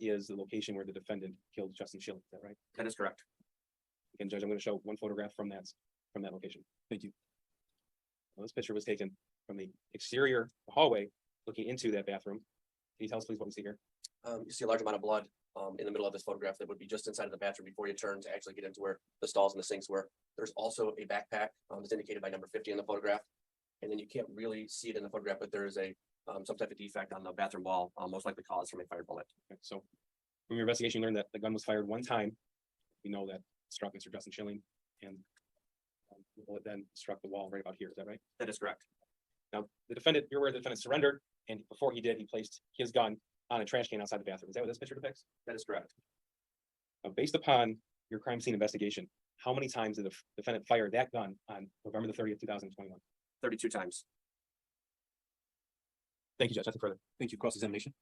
is the location where the defendant killed Justin Schilling. Is that right? That is correct. Again, Judge, I'm going to show one photograph from that location. Thank you. Well, this picture was taken from the exterior hallway looking into that bathroom. Can you tell us please what we see here? You see a large amount of blood in the middle of this photograph that would be just inside of the bathroom before you turn to actually get into where the stalls and the sinks were. There's also a backpack that's indicated by number 50 in the photograph. And then you can't really see it in the photograph, but there is a some type of defect on the bathroom wall, most likely caused from a fire bullet. Okay, so from your investigation, you learned that the gun was fired one time. We know that struck Mr. Justin Schilling, and the bullet then struck the wall right about here. Is that right? That is correct. Now, the defendant, you're aware the defendant surrendered, and before he did, he placed his gun on a trash can outside the bathroom. Is that what this picture depicts? That is correct. Now, based upon your crime scene investigation, how many times did the defendant fire that gun on November the 30th, 2021? 32 times. Thank you, Judge. Nothing further. Thank you. Cross-examination.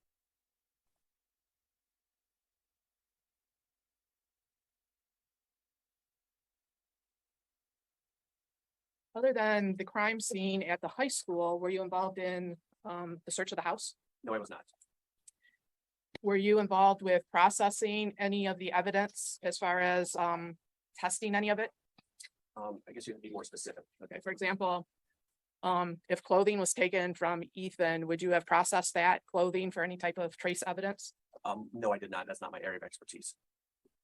Other than the crime scene at the high school, were you involved in the search of the house? No, I was not. Were you involved with processing any of the evidence as far as testing any of it? I guess you have to be more specific. Okay, for example, if clothing was taken from Ethan, would you have processed that clothing for any type of trace evidence? No, I did not. That's not my area of expertise.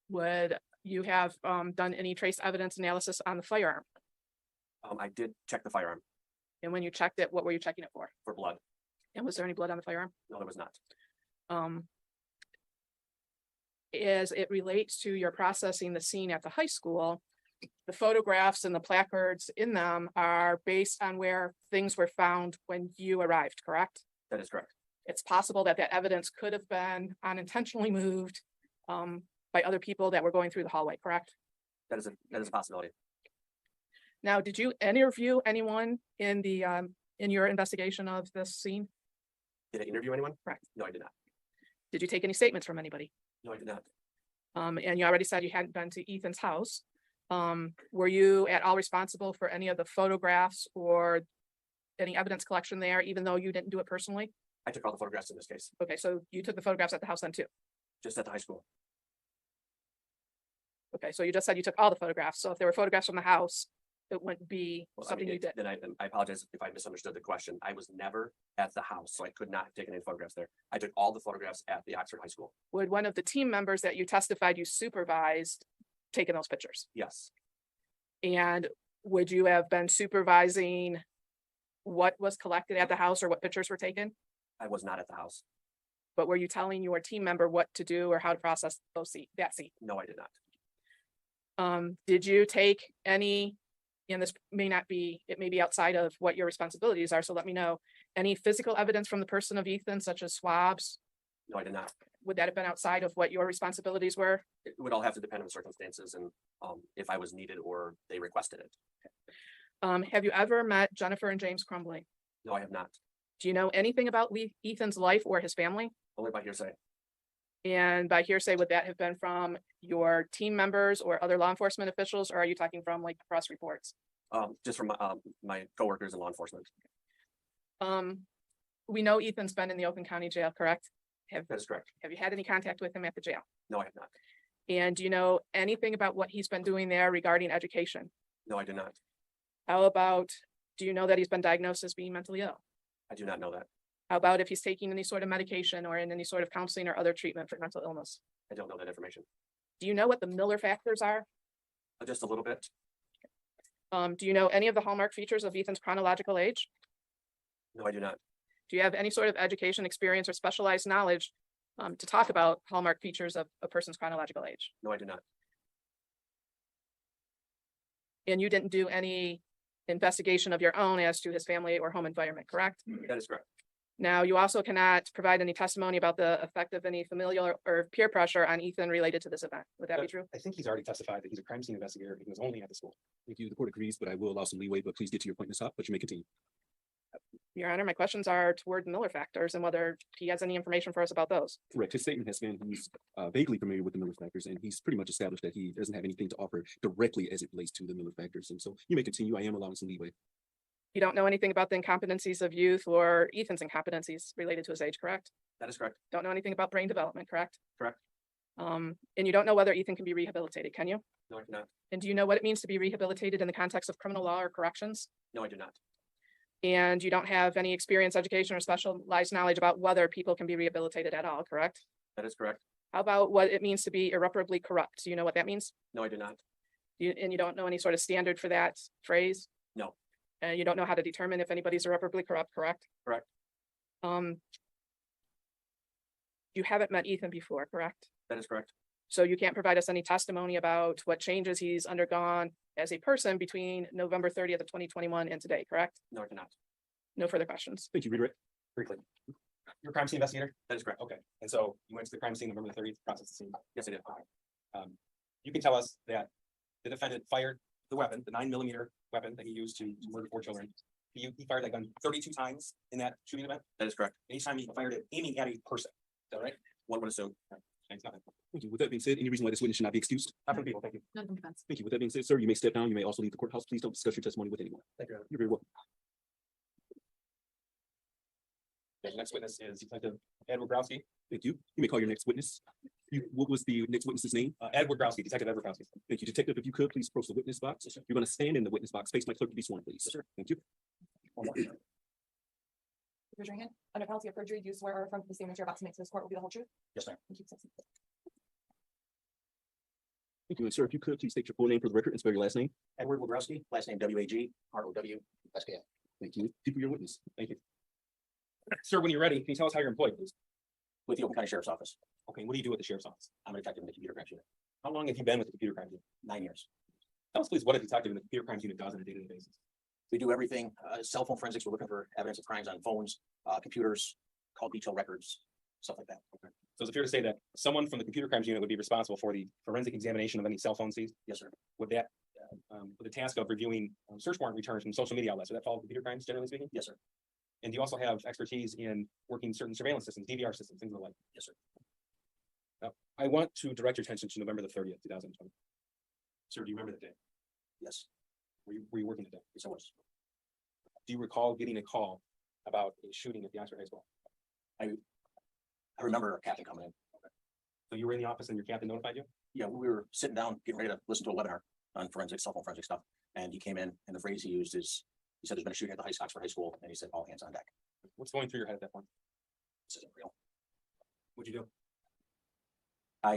Would you have done any trace evidence analysis on the firearm? I did check the firearm And when you checked it, what were you checking it for? for blood. And was there any blood on the firearm? No, there was not. As it relates to your processing the scene at the high school, the photographs and the placards in them are based on where things were found when you arrived, correct? That is correct. It's possible that that evidence could have been unintentionally moved by other people that were going through the hallway, correct? That is a possibility. Now, did you interview anyone in your investigation of this scene? Did I interview anyone? Correct. No, I did not. Did you take any statements from anybody? No, I did not. And you already said you hadn't been to Ethan's house. Were you at all responsible for any of the photographs or any evidence collection there, even though you didn't do it personally? I took all the photographs in this case, Okay, so you took the photographs at the house then too. just at the high school. Okay, so you just said you took all the photographs. So if there were photographs from the house, it wouldn't be Well, I something mean, you did. Then I apologize if I misunderstood the question. I was never at the house, so I could not have taken any photographs there. I took all the photographs at the Oxford High School. Would one of the team members that you testified you supervised taken those pictures? Yes, And would you have been supervising what was collected at the house or what pictures were taken? I was not at the house. But were you telling your team member what to do or how to process that scene? No, I did not. Did you take any, and this may not be, it may be outside of what your responsibilities are, so let me know, any physical evidence from the person of Ethan, such as swabs? No, I did not. Would that have been outside of what your responsibilities were? It would all have to depend on the circumstances and if I was needed or they requested it. Have you ever met Jennifer and James Crumbley? No, I have not. Do you know anything about Ethan's life or his family? Only by hearsay. And by hearsay, would that have been from your team members or other law enforcement officials, or are you talking from like press reports? Just from my coworkers in law enforcement. We know Ethan's been in the Oakland County Jail, correct? That is correct. Have you had any contact with him at the jail? No, I have not. And do you know anything about what he's been doing there regarding education? No, I do not. How about, do you know that he's been diagnosed as being mentally ill? I do not know that. How about if he's taking any sort of medication or in any sort of counseling or other treatment for mental illness? I don't know that information. Do you know what the Miller factors are? Just a little bit. Do you know any of the hallmark features of Ethan's chronological age? No, I do not. Do you have any sort of education, experience, or specialized knowledge to talk about hallmark features of a person's chronological age? No, I do not. And you didn't do any investigation of your own as to his family or home environment, correct? That is correct. Now, you also cannot provide any testimony about the effect of any familial or peer pressure on Ethan related to this event. Would that be true? I think he's already testified that he's a crime scene investigator. He was only at the school. Thank you. The court agrees, but I will allow some leeway, but please get to your point, Ms. Hopp, but you may continue. Your Honor, my questions are toward the Miller factors and whether he has any information for us about those. Correct. His statement has been he's vaguely familiar with the Miller factors, and he's pretty much established that he doesn't have anything to offer directly as it relates to the Miller factors. And so you may continue. I am allowing some leeway. You don't know anything about the incompetencies of youth or Ethan's incompetencies related to his age, correct? That is correct. Don't know anything about brain development, correct? Correct. And you don't know whether Ethan can be rehabilitated, can you? No, I do not. And do you know what it means to be rehabilitated in the context of criminal law or corrections? No, I do not. And you don't have any experience, education, or specialized knowledge about whether people can be rehabilitated at all, correct? That is correct. How about what it means to be irreparably corrupt? Do you know what that means? No, I do not. And you don't know any sort of standard for that phrase? No. And you don't know how to determine if anybody's irreparably corrupt, correct? Correct. You haven't met Ethan before, correct? That is correct. So you can't provide us any testimony about what changes he's undergone as a person between November 30th of 2021 and today, correct? No, I cannot. No further questions. Thank you, redirect. Briefly. You're a crime scene investigator? That is correct. Okay, and so you went to the crime scene November the 30th, process the scene. Yes, I did. You can tell us that the defendant fired the weapon, the 9mm weapon that he used to murder 4 children. He fired that gun 32 times in that shooting event. That is correct. Each time he fired it aiming at a person. Is that right? One would assume. Thanks, nothing. Thank you. With that being said, any reason why this witness should not be excused? Not from people, thank you. None from defense. Thank you. With that being said, sir, you may step down. You may also leave the courthouse. Please don't discuss your testimony with anyone. Thank you, Your Honor. You're very welcome. Okay, the next witness is Detective Edward Growski. Thank you. You may call your next witness. What was the next witness's name? Edward Growski, Detective Edward Growski. Thank you, detective. If you could, please approach the witness box. You're going to stand in the witness box. Face my clerk to be sworn, please. sir. Thank you. Raise your hand. Under penalty of perjury, do you swear or affirm that the statement you're about to make to this court will be the whole truth? Yes, ma'am. Thank you. Thank you. And sir, if you could, please state your full name for the record and spell your last name. Edward Wogrowski, last name W-A-G-R-O-W-S-K-A. Thank you. People, your witness. Thank you. Sir, when you're ready, can you tell us how you're employed, please? With the Oakland County Sheriff's Office. Okay, what do you do at the sheriff's office? I'm a detective in the computer crimes unit. How long have you been with the computer crimes unit? 9 years. Tell us, please, what a detective in the computer crimes unit does on a day-to-day basis. We do everything, cell phone forensics. We're looking for evidence of crimes on phones, computers, call detail records, stuff like that. Okay. So is it fair to say that someone from the computer crimes unit would be responsible for the forensic examination of any cell phone seized? Yes, sir. With that, with the task of reviewing search warrant returns from social media outlets, would that fall computer crimes, generally speaking? Yes, sir. And do you also have expertise in working certain surveillance systems, DVR systems, things of the like? Yes, sir. I want to direct your attention to November the 30th, 2020. Sir, do you remember that day? Yes. Were you working that day? Yes, I was. Do you recall getting a call about a shooting at the Oxford High School? I remember a captain coming in. So you were in the office and your captain notified you? Yeah, we were sitting down, getting ready to listen to a webinar on forensic, cell phone forensic stuff. And he came in and the phrase he used is, he said, there's been a shooting at the Oxford High School. And he said, all hands on deck. What's going through your head at that point? This isn't real. What'd you do? I'll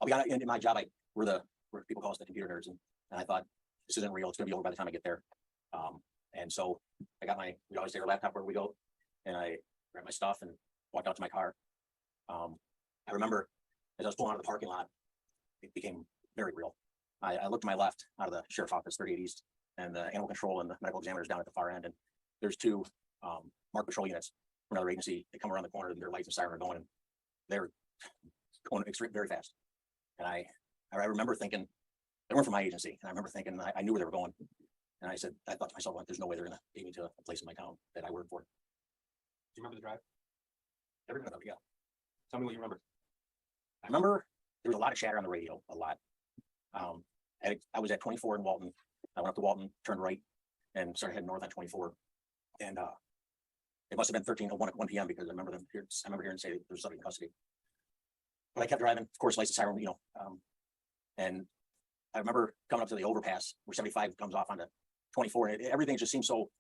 be honest, in my job, where people call us the computer nerds. And I thought, this isn't real. It's gonna be over by the time I get there. And so we always take our laptop where we go. And I grabbed my stuff and walked out to my car. I remember as I was pulling out of the parking lot, it became very real. I looked to my left out of the sheriff's office, 38 East, and the animal control and the medical examiners down at the far end. And there's 2 marked patrol units from another agency. They come around the corner and their lights and siren are going, and they're going very fast. And I remember thinking, they weren't from my agency. And I remember thinking, I knew where they were going. And I thought to myself, like, there's no way they're gonna take me to a place in my town that I work for. Do you remember the drive? Everybody, yeah. Tell me what you remember. I remember there was a lot of chatter on the radio, a lot. I was at 24 in Walton. I went up to Walton, turned right, and started heading north on 24. And it must have been 1 p.m. because I remember hearing say there was somebody in custody. But I kept driving, of course, lights and siren, and I remember coming up to the overpass where 75 comes off onto 24, and everything just seemed so,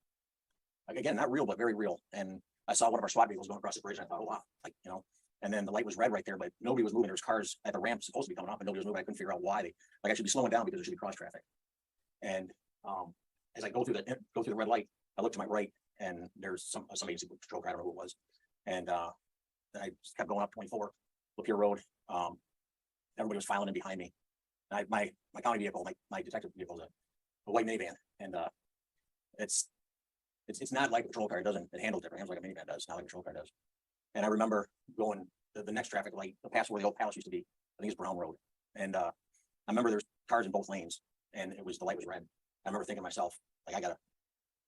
again, not real, but very real. And I saw one of our SWAT vehicles going across the bridge, and I thought, oh wow, and then the light was red right there, but nobody was moving. There was cars at the ramp supposed to be coming up, and nobody was moving. I couldn't figure out why I should be slowing down because there should be cross traffic. And as I go through the red light, I look to my right, and there's some agency patrol car, I don't know who it was. And then I just kept going up 24, Lapeer Road. Everybody was filing in behind me. And my county vehicle, my detective vehicle is a white minivan, and it's not like a patrol car. It handles different. It handles like a minivan does, not like a patrol car does. And I remember going the next traffic light, the past where the old palace used to be. I think it's Brown Road. And I remember there's cars in both lanes, and the light was red. I remember thinking to myself, like, I gotta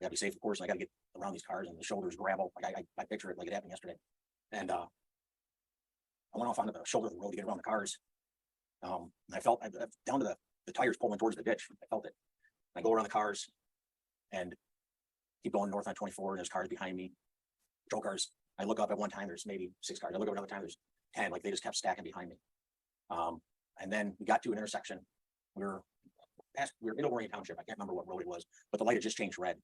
be safe, of course. And I gotta get around these cars, and the shoulders gravel. Like I picture it like it happened yesterday. And I went off onto the shoulder of the road to get around the cars. And I felt down to the tires pulling towards the ditch. I felt it. I go around the cars and keep going north on 24, and there's cars behind me, patrol cars I look up at one time, there's maybe 6 cars. I look up another time, there's 10, like they just kept stacking behind me. And then we got to an intersection. We were in Orion Township. I can't remember what road it was, but the light had just changed red.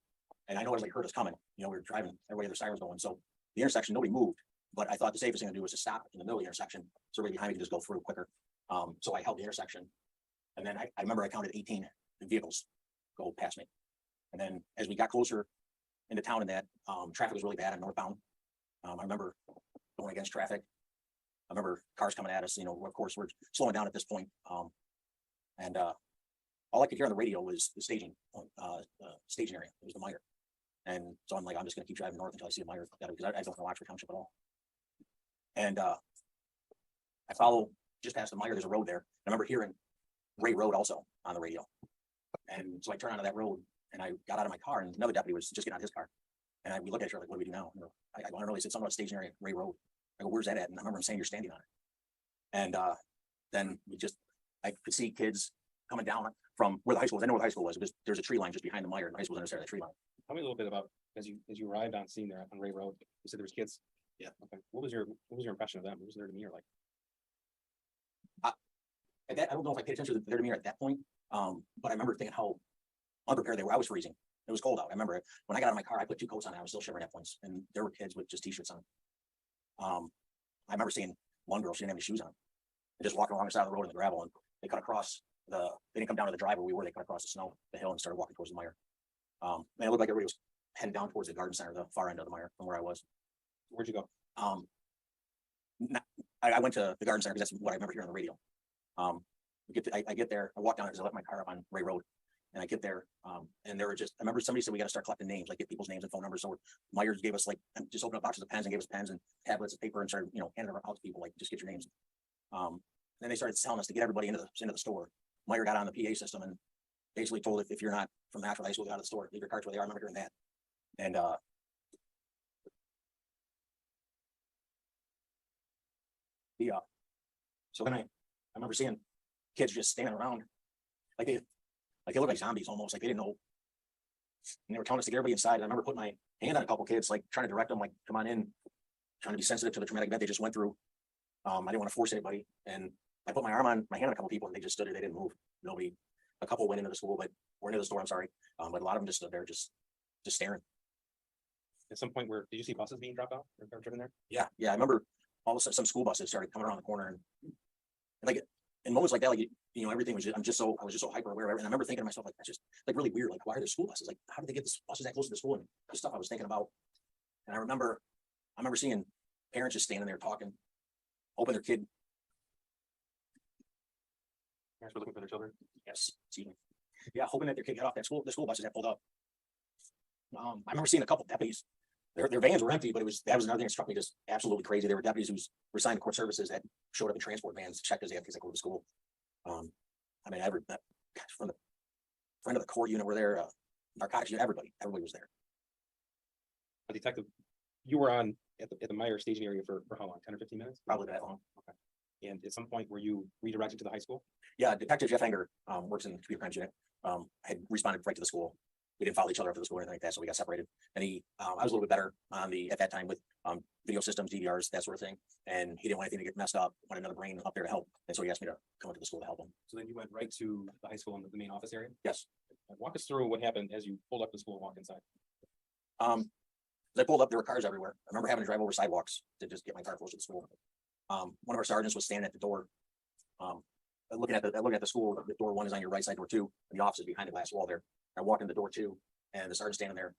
And I know everybody heard us coming. You know, we were driving, everybody had their sirens going. So the intersection, nobody moved. But I thought the safest thing to do was to stop in the middle of the intersection, so everybody behind me could just go through quicker. So I held the intersection. And then I remember I counted 18 vehicles go past me. And then as we got closer into town and that, traffic was really bad on northbound. I remember going against traffic. I remember cars coming at us, you know, of course, we're slowing down at this point. And all I could hear on the radio was the staging area. It was the mire. And so I'm like, I'm just gonna keep driving north until I see a mire, because I don't know Oxford Township at all. And I follow just past the mire, there's a road there. I remember hearing Ray Road also on the radio. And so I turned onto that road and I got out of my car, and another deputy was just getting out of his car. And we looked at each other like, what do we do now? You know, I don't know, he said something about staging area, Ray Road. I go, where's that at? And I remember him saying, you're standing on it. And then I could see kids coming down from where the high school was. I know where the high school was, because there's a tree line just behind the mire, and the high school was on the side of the tree line. Tell me a little bit about, as you arrived on scene there on Ray Road, you said there was kids. Yeah. Okay. What was your impression of them? What was their demeanor like? I don't know if I paid attention to their demeanor at that point, but I remember thinking how unprepared they were. I was freezing. It was cold out. I remember when I got out of my car, I put 2 coats on. I was still shivering at points, and there were kids with just t-shirts on. I remember seeing one girl, she didn't have any shoes on, and just walking along the side of the road in the gravel, and they cut across they didn't come down to the drive where we were. They cut across the snow, the hill, and started walking towards the mire. And it looked like everybody was heading down towards the garden center, the far end of the mire from where I was. Where'd you go? I went to the garden center because that's what I remember hearing on the radio. I get there, I walk down because I left my car up on Ray Road, and I get there, and there were I remember somebody said we got to start collecting names, like get people's names and phone numbers. So Myers gave us just opened up boxes of pens and gave us pens and tablets of paper and started, you know, handing them out to people, like, just get your names. Then they started telling us to get everybody into the store. Meyer got on the PA system and basically told if you're not from Nashville High School, get out of the store, leave your cards where they are. I remember hearing that. And so then I remember seeing kids just standing around like they looked like zombies almost, like they didn't know. And they were telling us to get everybody inside. And I remember putting my hand on a couple kids, like trying to direct them, like, come on in, trying to be sensitive to the traumatic event they just went through. I didn't want to force anybody. And I put my hand on a couple people, and they just stood there. They didn't move. A couple went into the school, but were into the store. I'm sorry. But a lot of them just stood there, just staring. At some point, did you see buses being dropped off or driven there? Yeah. I remember all of a sudden some school buses started coming around the corner, and like in moments like that, like, you know, everything was I was just so hyper aware of it. And I remember thinking to myself, like, that's just like really weird. Like, why are there school buses? Like, how did they get the buses that close to the school? And the stuff I was thinking about. And I remember seeing parents just standing there talking, hoping their kid. Parents were looking for their children. Yes. Yeah, hoping that their kid got off the school buses that pulled up. I remember seeing a couple deputies. Their vans were empty, but that was another thing that struck me just absolutely crazy. There were deputies who were assigned to court services that showed up in transport vans to check as they go to school. I mean, from the friend of the court unit were there, narcotics unit, everybody was there. A detective, you were on at the Meyer staging area for how long? 10 or 15 minutes? Probably that long. Okay. And at some point, were you redirected to the high school? Yeah, Detective Jeff Enger works in the computer crimes unit. Had responded right to the school. We didn't follow each other after the school or anything like that, so we got separated. And I was a little bit better on at that time with video systems, DVRs, that sort of thing. And he didn't want anything to get messed up, wanted another brain up there to help. And so he asked me to come into the school to help him. So then you went right to the high school in the main office area? Yes. Walk us through what happened as you pulled up the school and walked inside. As I pulled up, there were cars everywhere. I remember having to drive over sidewalks to just get my car close to the school. One of our sergeants was standing at the door, looking at the school. The door 1 is on your right side, door 2, and the office is behind the glass wall there. I walked into door 2, and the sergeant standing there.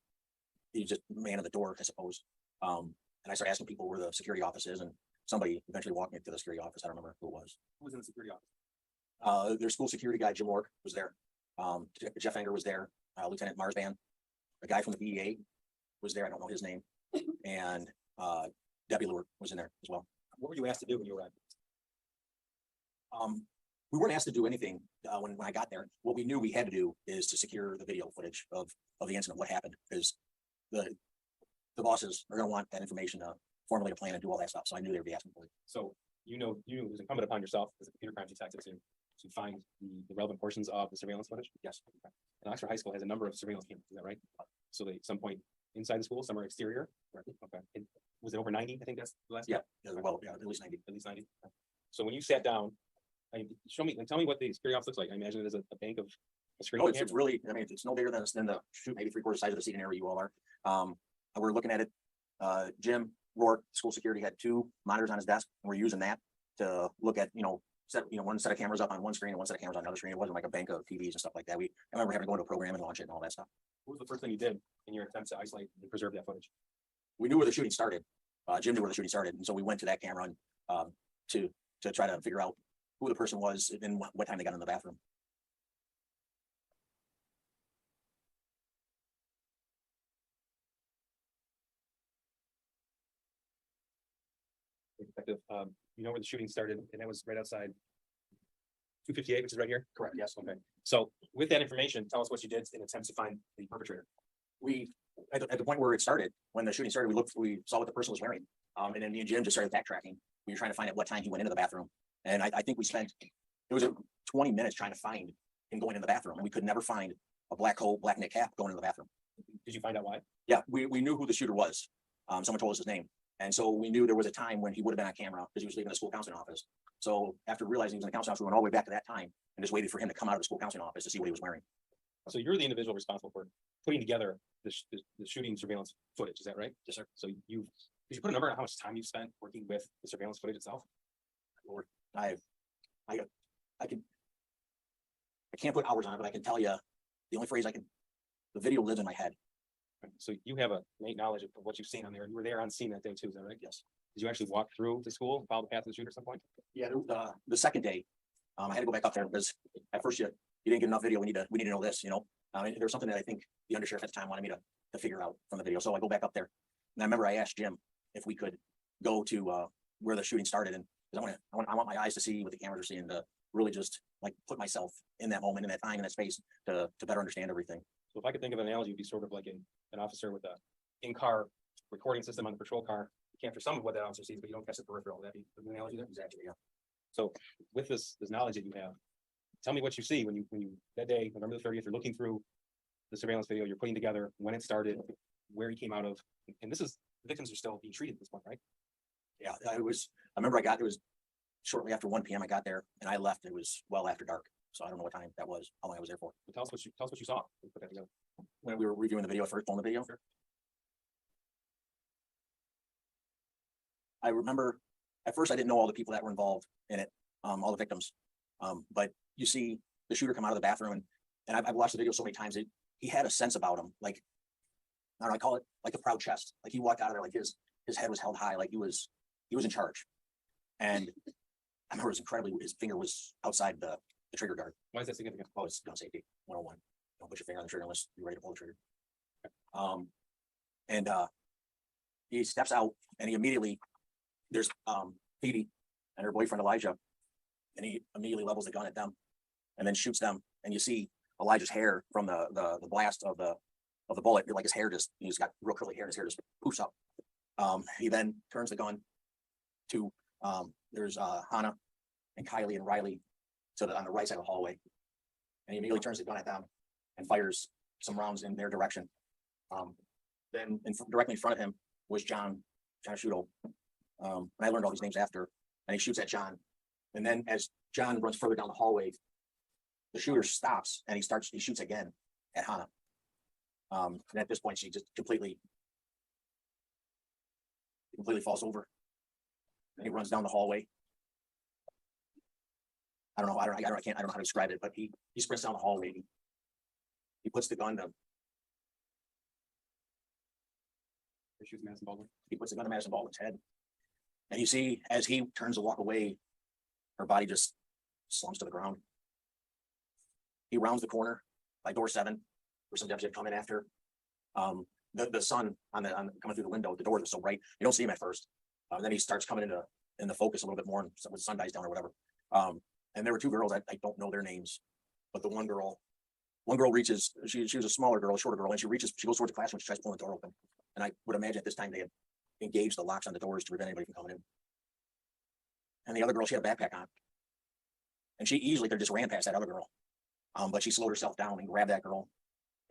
He's just man of the door, I suppose. And I started asking people where the security office is, and somebody eventually walked me to the security office. I don't remember who it was. Who was in the security office? Their school security guy, Jim Ork, was there. Jeff Enger was there. Lieutenant Marsban, a guy from the VEA, was there. I don't know his name. And Debbie Lewis was in there as well. What were you asked to do when you arrived? We weren't asked to do anything when I got there. What we knew we had to do is to secure the video footage of the incident, what happened, because the bosses are going to want that information to formulate a plan and do all that stuff. So I knew they would be asking for it. So you it was incumbent upon yourself as a computer crimes detective to find the relevant portions of the surveillance footage? Yes. Okay. And Oxford High School has a number of surveillance cameras, is that right? So they, at some point inside the school, some are exterior? Right. Okay. And was it over 90? I think that's the last. Yeah, well, yeah, at least 90. At least 90. So when you sat down, tell me what the security office looks like. I imagine there's a bank of a screen. No, it's really, I mean, it's no bigger than the shoot, maybe 3/4 size of the seating area you all are. We're looking at it. Jim Rourke, school security, had 2 monitors on his desk, and we're using that to look at, one set of cameras up on one screen and one set of cameras on another screen. It wasn't like a bank of TVs and stuff like that. I remember having to go into a program and launch it and all that stuff. What was the first thing you did in your attempt to isolate and preserve that footage? We knew where the shooting started. Jim knew where the shooting started, and so we went to that camera and to try to figure out who the person was and what time they got in the bathroom. Detective, you know where the shooting started, and that was right outside 258, which is right here? Correct. Yes. Okay. So with that information, tell us what you did in attempt to find the perpetrator. We, at the point where it started, when the shooting started, we saw what the person was wearing. And then me and Jim just started backtracking. We were trying to find out what time he went into the bathroom. And I think we spent, it was 20 minutes trying to find him going in the bathroom, and we could never find a black knit cap going in the bathroom. Did you find out why? Yeah, we knew who the shooter was. Someone told us his name. And so we knew there was a time when he would have been on camera because he was leaving the school counseling office. So after realizing he was in the counseling office, we went all the way back to that time and just waited for him to come out of the school counseling office to see what he was wearing. So you're the individual responsible for putting together the shooting surveillance footage, is that right? Yes, sir. So did you put a number on how much time you spent working with the surveillance footage itself? Lord, I can't put hours on it, but I can tell you the only phrase the video lives in my head. So you have a innate knowledge of what you've seen on there. You were there on scene that day too, is that right? Yes. Did you actually walk through the school, follow the path of the shooter at some point? Yeah, the second day, I had to go back up there because at first you didn't get enough video. We need to know this, there's something that I think the undersheriff at the time wanted me to figure out from the video. So I go back up there, and I remember I asked Jim if we could go to where the shooting started, and because I want my eyes to see what the cameras are seeing, to really just like put myself in that moment, in that time, in that space to better understand everything. So if I could think of an analogy, it'd be sort of like an officer with a in-car recording system on the patrol car. You capture some of what that officer sees, but you don't catch the peripheral. That'd be the analogy there. Exactly. Yeah. So with this knowledge that you have, tell me what you see when you that day, November the 30th, you're looking through the surveillance video, you're putting together when it started, where he came out of, and the victims are still being treated at this point, right? Yeah, I remember it was shortly after 1 p.m. I got there, and I left. It was well after dark. So I don't know what time that was, how long I was there for. But tell us what you saw. When you put that together. When we were reviewing the video first, on the video. Sure. I remember at first I didn't know all the people that were involved in it, all the victims. But you see the shooter come out of the bathroom, and I've watched the video so many times. He had a sense about him, like, I don't know, I call it like the proud chest. Like he walked out of there like his head was held high, like he was in charge. And I remember his finger was outside the trigger guard. Why is that significant? Oh, it's gun safety 101. Don't put your finger on the trigger unless you're ready to pull the trigger. And he steps out, and he immediately, there's Phoebe and her boyfriend Elijah, and he immediately levels the gun at them and then shoots them. And you see Elijah's hair from the blast of the bullet, like his hair he's got real curly hair, and his hair just poofs up. He then turns the gun to there's Hannah and Kylie and Riley on the right side of the hallway, and he immediately turns the gun at them and fires some rounds in their direction. Then directly in front of him was John Shudo. And I learned all these names after, and he shoots at John. And then as John runs further down the hallway, the shooter stops and he shoots again at Hannah. And at this point, she just completely falls over. And he runs down the hallway. I don't know how to describe it, but he sprints down the hallway. He puts the gun to. He puts the gun to Madison Baldwin's head. And you see, as he turns to walk away, her body just slumps to the ground. He rounds the corner by door 7, where some deputies had come in after. The sun coming through the window, the doors are so bright, you don't see him at first. Then he starts coming in the focus a little bit more, and when the sun dies down or whatever. And there were 2 girls, I don't know their names, but the one girl reaches, she was a smaller girl, a shorter girl, and she goes towards the classroom, she tries pulling the door open. And I would imagine at this time they had engaged the locks on the doors to prevent anybody from coming in. And the other girl, she had a backpack on. And she easily could have just ran past that other girl. But she slowed herself down and grabbed that girl.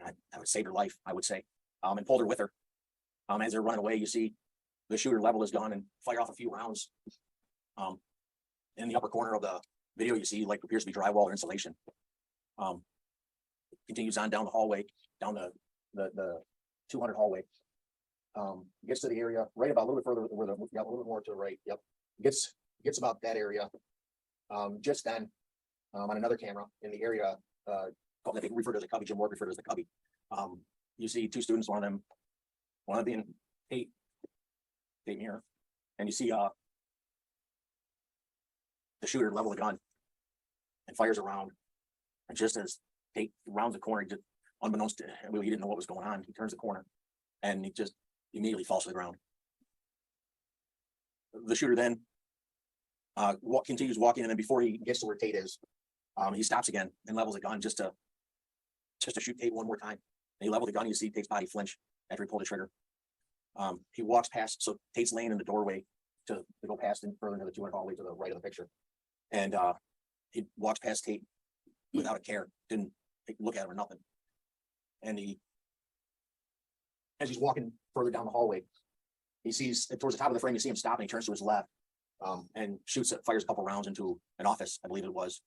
I would save her life, I would say, and pulled her with her. As they're running away, you see the shooter leveled his gun and fired off a few rounds. In the upper corner of the video, you see like appears to be drywall or insulation. Continues on down the hallway, down the 200 hallway. Gets to the area right about a little bit further where got a little bit more to the right. Yep. Gets about that area. Just then, on another camera in the area, that they refer to as a cubby, Jim Ward referred to as the cubby. You see two students, one of them being Tate Muir, and you see the shooter level the gun and fires around. And just as Tate rounds the corner, just unbeknownst to him, he didn't know what was going on. He turns the corner and he just immediately falls to the ground. The shooter then continues walking, and then before he gets to where Tate is, he stops again and levels the gun just to shoot Tate one more time. And he leveled the gun. You see Tate's body flinch after he pulled the trigger. He walks past, so Tate's laying in the doorway to go past and further into the 200 hallway to the right of the picture. And he walks past Tate without a care, didn't look at him or nothing. And as he's walking further down the hallway, he sees towards the top of the frame, you see him stop and he turns to his left and fires a couple rounds into an office, I believe it was.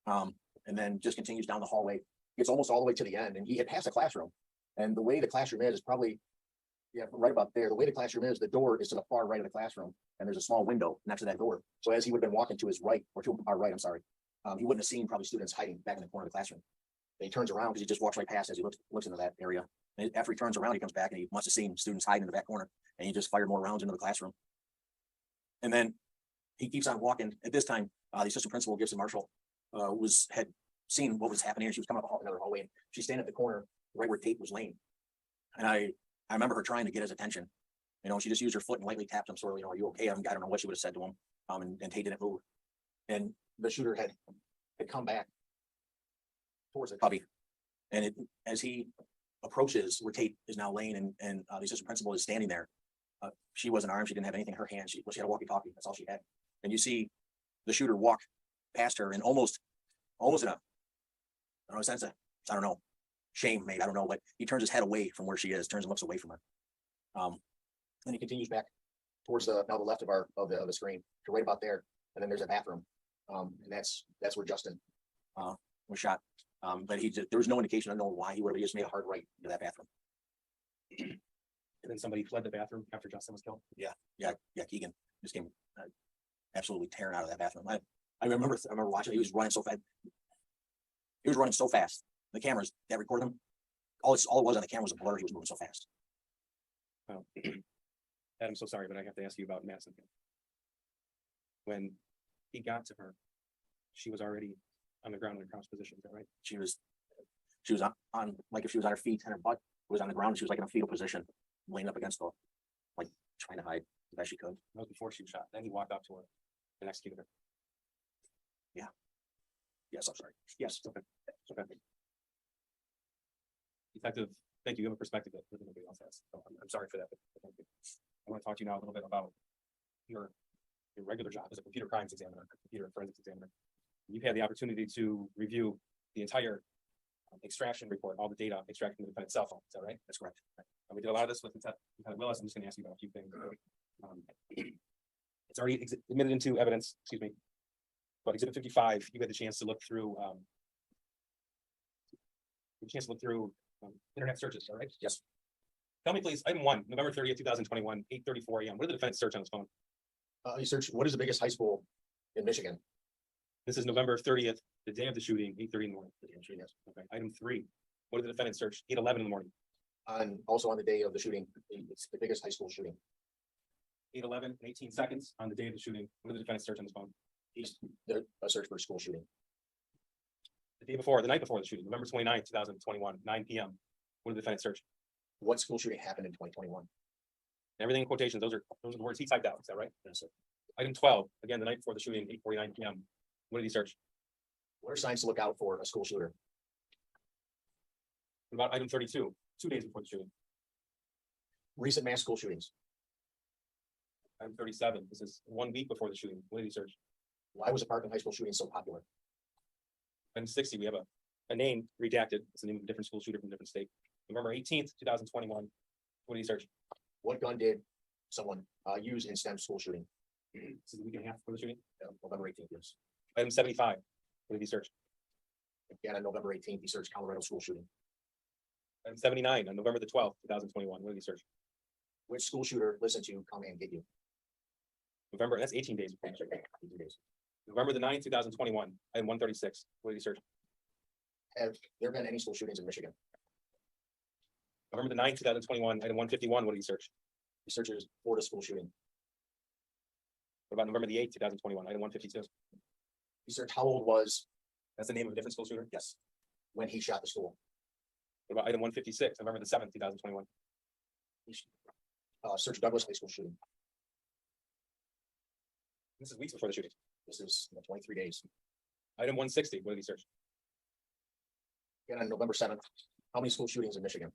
And then just continues down the hallway, gets almost all the way to the end, and he had passed a classroom. And the way the classroom is probably, yeah, right about there. The way the classroom is, the door is to the far right of the classroom, and there's a small window next to that door. So as he would have been walking to his right, or to our right, I'm sorry, he wouldn't have seen probably students hiding back in the corner of the classroom. And he turns around because he just walks right past as he looks into that area. And after he turns around, he comes back and he must have seen students hiding in the back corner, and he just fired more rounds into the classroom. And then he keeps on walking. At this time, the assistant principal, Gibson Marshall, had seen what was happening. She was coming up another hallway, and she's standing at the corner right where Tate was laying. And I remember her trying to get his attention. You know, she just used her foot and lightly tapped him, sort of, you know, are you okay? I don't know what she would have said to him. And Tate didn't move. And the shooter had come back towards the cubby. And as he approaches where Tate is now laying, and the assistant principal is standing there, she wasn't armed. She didn't have anything in her hand. She had a walkie-talkie. That's all she had. And you see the shooter walk past her and almost in a, I don't know, sense of, I don't know, shame maybe, I don't know, but he turns his head away from where she is, turns and looks away from her. Then he continues back towards now the left of the screen to right about there, and then there's a bathroom, and that's where Justin was shot. But there was no indication. I don't know why he would have just made a hard right into that bathroom. And then somebody fled the bathroom after Justin was killed. Yeah. Keegan just came absolutely tearing out of that bathroom. I remember watching. He was running so fast. The cameras that recorded him, all it was on the camera was a blur. He was moving so fast. Oh. Ed, I'm so sorry, but I have to ask you about Madison. When he got to her, she was already on the ground in a crouched position. Is that right? She was on like if she was on her feet and her butt was on the ground. She was like in a fetal position, laying up against the, like trying to hide the best she could. That was before she was shot. Then he walked up to her and executed her. Yeah. Yes, I'm sorry. Yes. Okay. Detective, thank you. You have a perspective that nobody else has. So I'm sorry for that. But thank you. I want to talk to you now a little bit about your regular job as a computer crimes examiner, computer forensics examiner. You've had the opportunity to review the entire extraction report, all the data extracted from the defendant's cell phone. Is that right? That's correct. And we did a lot of this with Lieutenant Willis. I'm just going to ask you about a few things. It's already admitted into evidence, excuse me. But Exhibit 55, you had the chance to look through internet searches, all right? Yes. Tell me, please, item 1, November 30th, 2021, 8:34 a.m. What did the defendant search on his phone? You search what is the biggest high school in Michigan? This is November 30th, the day of the shooting, 8:30 in the morning. Yes. Okay. Item 3, what did the defendant search? 8:11 in the morning. Also on the day of the shooting, it's the biggest high school shooting. 8:11 and 18 seconds on the day of the shooting. What did the defendant search on his phone? A search for a school shooting. The night before the shooting, November 29th, 2021, 9 p.m. What did the defendant search? What school shooting happened in 2021? Everything in quotations. Those are the words he typed out. Is that right? Yes, sir. Item 12, again, the night before the shooting, 8:49 p.m. What did he search? What are signs to look out for a school shooter? What about item 32, 2 days before the shooting? Recent mass school shootings. Item 37, this is 1 week before the shooting. What did he search? Why was a Parkland high school shooting so popular? Item 60, we have a name redacted. It's the name of a different school shooter from a different state. November 18th, 2021. What did he search? What gun did someone used in STEM school shooting, This is a week and a half before the shooting. November 18th, yes. Item 75, what did he search? Again, on November 18th, he searched Colorado school shooting. Item 79, on November the 12th, 2021, what did he search? Which school shooter listened to Come and Get You? November, that's 18 days. before the shooting. 18 days. November the 9th, 2021, item 136, what did he search? Have there been any school shootings in Michigan? November the 9th, 2021, item 151, what did he search? He searches Florida school shooting. What about November the 8th, 2021, item 152? He searched how old was, That's the name of a different school shooter. yes, when he shot the school. What about item 156, November the 7th, 2021? He searched Douglas High School shooting. This is weeks before the shooting. This is 23 days. Item 160, what did he search? Again, on November 7th, how many school shootings in Michigan?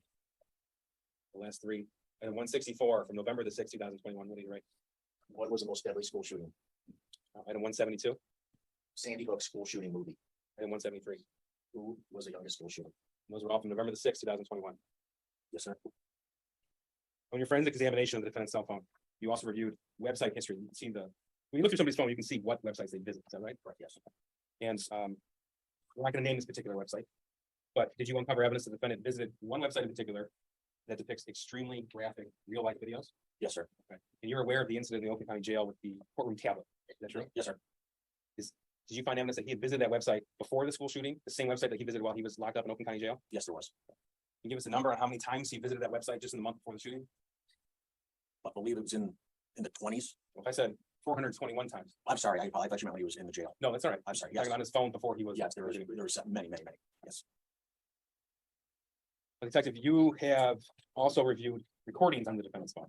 The last three. Item 164 from November the 6th, 2021, what did he write? What was the most deadly school shooting? Item 172, Sandy Hook school shooting movie. item 173. Who was the youngest school shooter? Those were all from November the 6th, 2021. Yes, sir. On your forensic examination of the defendant's cell phone, you also reviewed website history. You can see when you look through somebody's phone, you can see what websites they visit. Is that right? Correct, yes. And we're not going to name this particular website, but did you uncover evidence the defendant visited one website in particular that depicts extremely graphic real life videos? Yes, sir. Okay. And you're aware of the incident in the Oakland County Jail with the courtroom tablet. Is that true? Yes, sir. Did you find evidence that he had visited that website before the school shooting, the same website that he visited while he was locked up in Oakland County Jail? Yes, there was. Can you give us a number on how many times he visited that website just in the month before the shooting? I believe it was in the 20s. Well, if I said 421 times, I'm sorry, I thought you meant when he was in the jail. no, that's all right. I'm sorry, Talking yes. on his phone before he was. Yes, there was many. Yes, Detective, you have also reviewed recordings on the defendant's phone.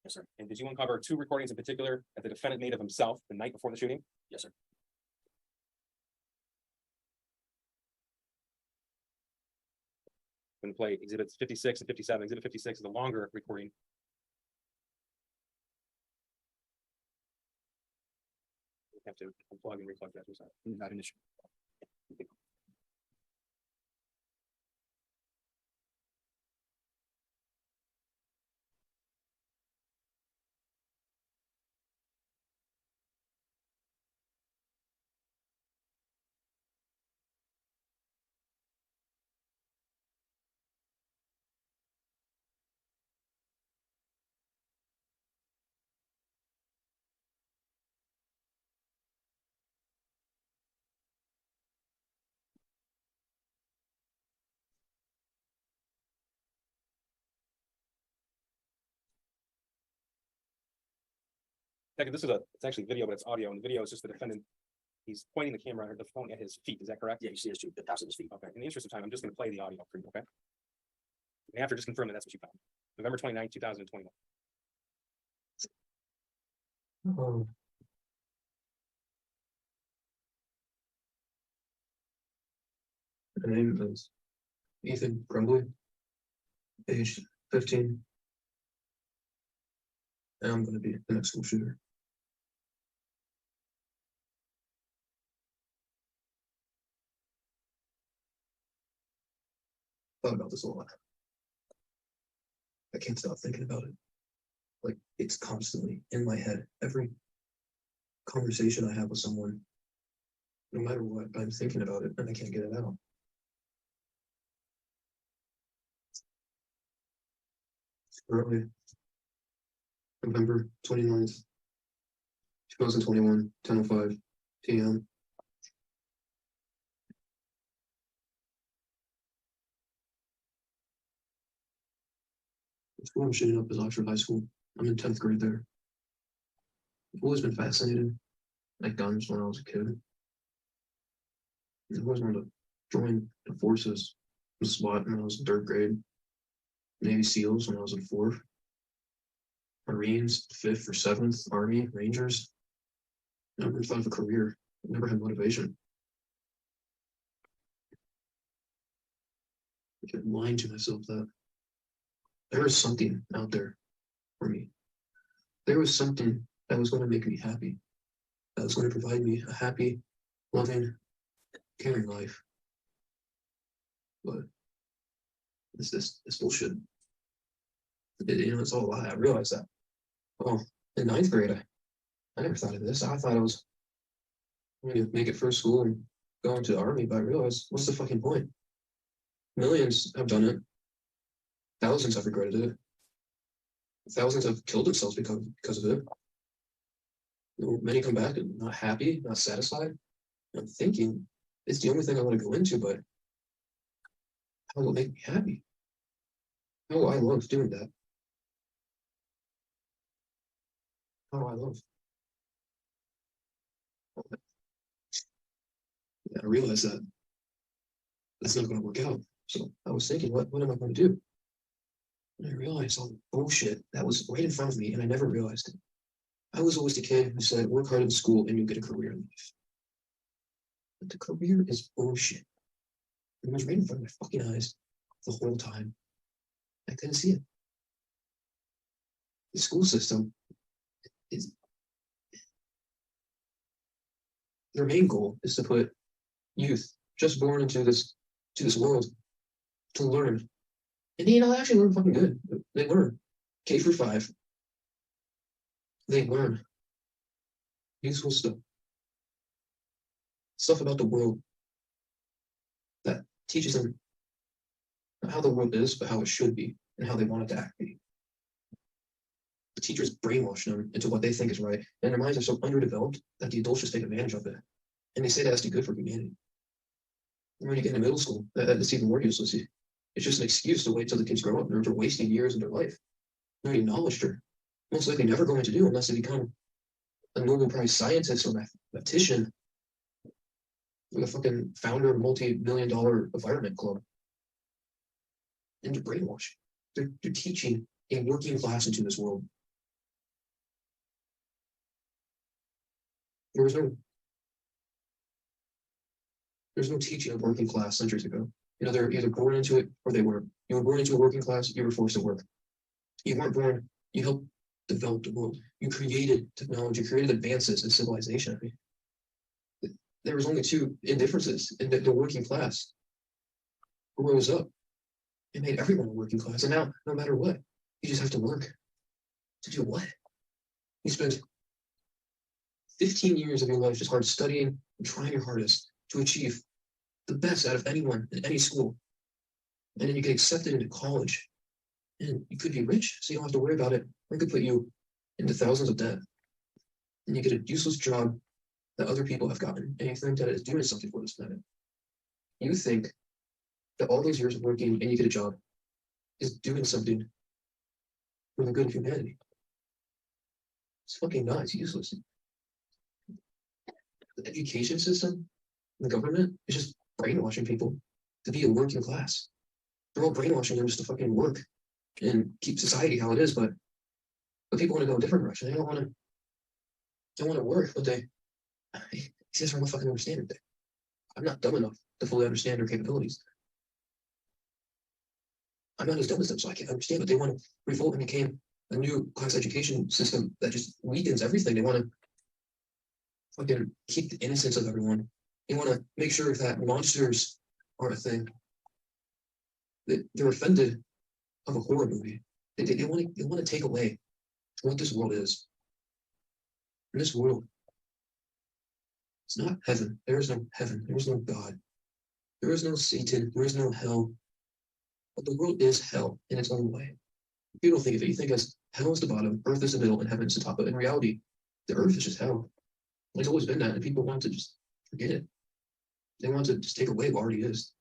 yes, sir. And did you uncover two recordings in particular that the defendant made of himself the night before the shooting? Yes, sir. Going to play exhibits 56 and 57. Exhibit 56 is a longer recording. We have to unplug and replug that. Not an issue. This is it's actually video, but it's audio, and the video is just the defendant. He's pointing the camera or the phone at his feet. Is that correct? Yeah, you see his the tops of his feet. Okay. In the interest of time, I'm just going to play the audio for you. Okay. And after, just confirm that that's what you found. November 29th, 2021. My name is Ethan Crumbley, age 15. And I'm going to be the next school shooter. Thought about this a lot. I can't stop thinking about it. Like, it's constantly in my head. Every conversation I have with someone, no matter what, I'm thinking about it and I can't get it out. Early November 29th, 2021, 10:05 p.m. The school I'm shooting up is Oxford High School. I'm in 10th grade there. I've always been fascinated by guns when I was a kid. I always wanted to join the forces, the SWAT when I was in 3rd grade, Navy SEALs when I was in 4th, Marines, 5th or 7th, Army, Rangers. I never thought of a career. I never had motivation. I kept lying to myself that there was something out there for me. There was something that was going to make me happy, that was going to provide me a happy, loving, caring life. But it's this bullshit. It's all a lie. I realize that. Oh, in ninth grade, I never thought of this. I thought I was going to make it first school and go into the army, but I realized, what's the fucking point? Millions have done it. Thousands have regretted it. Thousands have killed themselves because of it. Many come back and not happy, not satisfied. I'm thinking it's the only thing I want to go into, but how will it make me happy? How will I love doing that? How do I love? Yeah, I realized that that's not going to work out. So I was thinking, what am I going to do? And I realized all the bullshit that was right in front of me, and I never realized it. I was always the kid who said, work hard in school and you'll get a career in life. But the career is bullshit. It was right in front of my fucking eyes the whole time. I couldn't see it. The school system is their main goal is to put youth just born into this world to learn. And they actually learn fucking good. They learn. K through 5. They learn useful stuff. Stuff about the world that teaches them not how the world is, but how it should be and how they want it to act be. The teachers brainwash them into what they think is right, and their minds are so underdeveloped that the adults just take advantage of it. And they say that's too good for humanity. And when you get into middle school, that's even more useless. It's just an excuse to wait till the kids grow up and they're wasting years of their life. Not even knowledge they're most likely never going to do unless they become a Nobel Prize scientist or mathematician or the fucking founder of a multi-million-dollar environment club. And they're brainwashed. They're teaching a working class into this world. There's no teaching of working class centuries ago. You know, they're either born into it or they weren't. You were born into a working class, you were forced to work. You weren't born, you helped develop the world. You created technology, you created advances in civilization. I mean, there was only two indifferences in the working class who rose up and made everyone a working class. And now, no matter what, you just have to work. To do what? You spend 15 years of your life just hard studying and trying your hardest to achieve the best out of anyone in any school. And then you get accepted into college. And you could be rich, so you don't have to worry about it. Or it could put you into thousands of debt. And you get a useless job that other people have gotten. And you think that it's doing something for this planet. You think that all those years of working and you get a job is doing something for the good of humanity. It's fucking not. It's useless. The education system, the government is just brainwashing people to be a working class. They're all brainwashing them just to fucking work and keep society how it is, but people want to go a different direction. They don't want to work, but they just don't fucking understand it. I'm not dumb enough to fully understand their capabilities. I'm not as dumb as them, so I can't understand, but they want to revolt and become a new class education system that just weakens everything. They want to fucking keep the innocence of everyone. They want to make sure that monsters are a thing. They're offended of a horror movie. They want to take away what this world is. In this world, it's not heaven. There is no heaven. There is no God. There is no Satan. There is no hell. But the world is hell in its own way. If you don't think of it, you think as hell is the bottom, earth is the middle, and heaven is the top. But in reality, the earth is just hell. It's always been that, and people want to just forget it. They want to just take away what already is.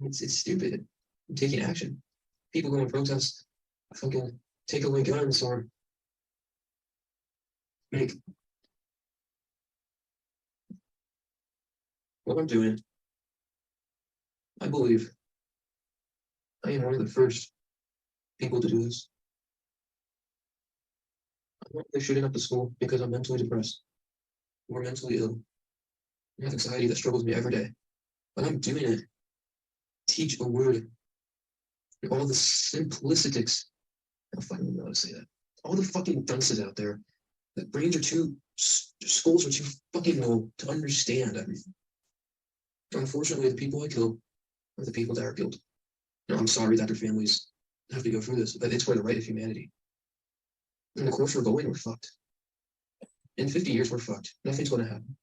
It's stupid. I'm taking action. People go and protest, fucking take away guns or make what I'm doing. I believe I am one of the first people to do this. I'm not really shooting up the school because I'm mentally depressed or mentally ill. I have anxiety that struggles me every day. But I'm doing it. Teach a word. All the simplicities. I don't fucking know how to say that. All the fucking dunces out there. The brains are too, skulls are too fucking low to understand everything. Unfortunately, the people I kill are the people that are killed. No, I'm sorry that their families have to go through this, but it's for the right of humanity. In the course we're going, we're fucked. In 50 years, we're fucked. Nothing's gonna happen.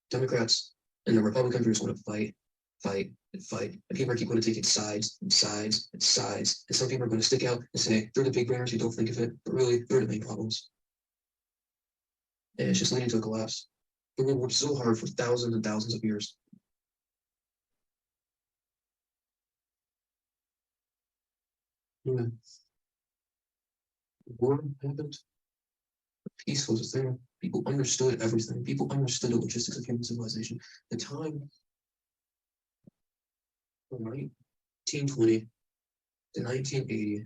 Democrats and the Republicans are just gonna fight, fight, and fight. And people keep going to take it sides and sides and sides. And some people are going to stick out and say they're the big brainers who don't think of it, but really they're the main problems. And it's just leading to a collapse. The world worked so hard for thousands and thousands of years. Yeah. War happened. Peace was a thing. People understood everything. People understood the logistics of human civilization. The time from 1920 to 1980,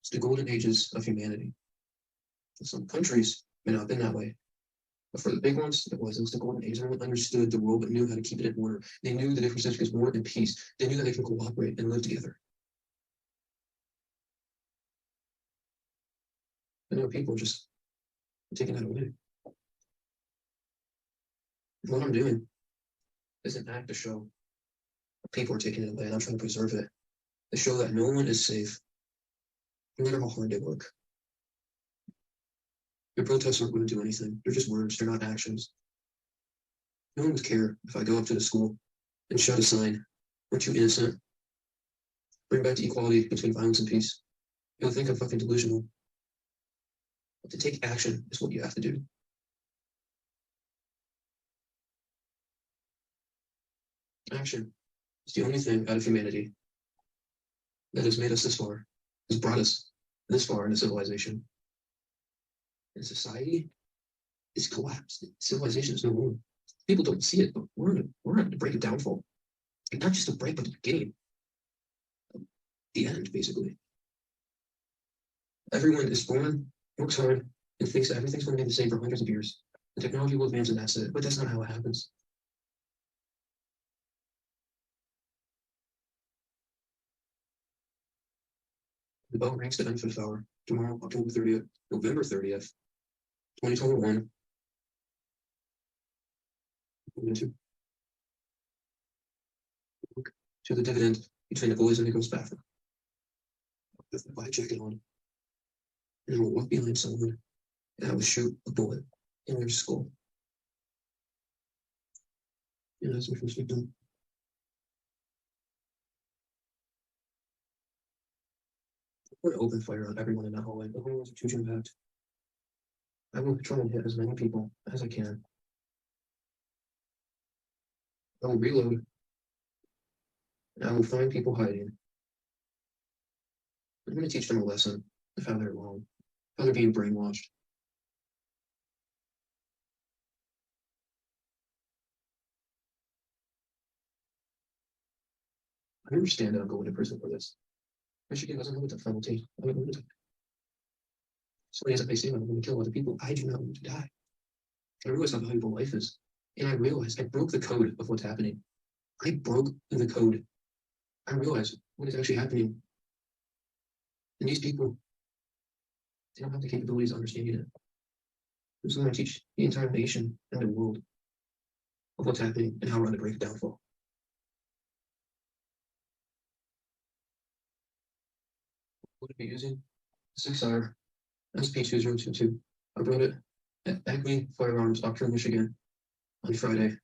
it's the golden ages of humanity. For some countries may not have been that way. But for the big ones, it was the golden age. Everyone understood the world, but knew how to keep it in order. They knew the difference between war and peace. They knew that they could cooperate and live together. I know people are just taking that away. What I'm doing is an act to show people are taking it away, and I'm trying to preserve it. To show that no one is safe, no matter how hard they work. Your protests aren't going to do anything. They're just words, they're not actions. No one would care if I go up to the school and shout a sign, "Aren't you innocent? Bring back the equality between violence and peace." You'll think I'm fucking delusional. But to take action is what you have to do. Action is the only thing out of humanity that has made us this far, has brought us this far into civilization. And society is collapsed. Civilization is no more. People don't see it, but we're on the brink of downfall. And not just a break, but the beginning. The end, basically. Everyone is born, works hard, and thinks that everything's going to be the same for hundreds of years. The technology will advance and that's it. But that's not how it happens. The bell rings to end fifth hour. Tomorrow, October 30th, November 30th, 2021. To the dividend between the boys and the girls' bathroom. With my white jacket on. And I will walk behind someone and I will shoot a bullet in their skull. And that's my first victim. I'm going to open fire on everyone in that hallway. The hallway was a huge impact. I will try and hit as many people as I can. I will reload. And I will find people hiding. I'm going to teach them a lesson of how they're wrong, how they're being brainwashed. I understand that I'm going to prison for this. Michigan doesn't know what the penalty. I don't know what to. So as I say, I'm going to kill other people. I do not want to die. I realize how valuable life is. And I realize I broke the code of what's happening. I broke the code. I realize what is actually happening. And these people, they don't have the capabilities of understanding it. So I'm going to teach the entire nation and the world of what's happening and how we're on the brink of downfall. What would I be using? 6R SP2022. I brought it at Acme Firearms, Oxford, Michigan on Friday.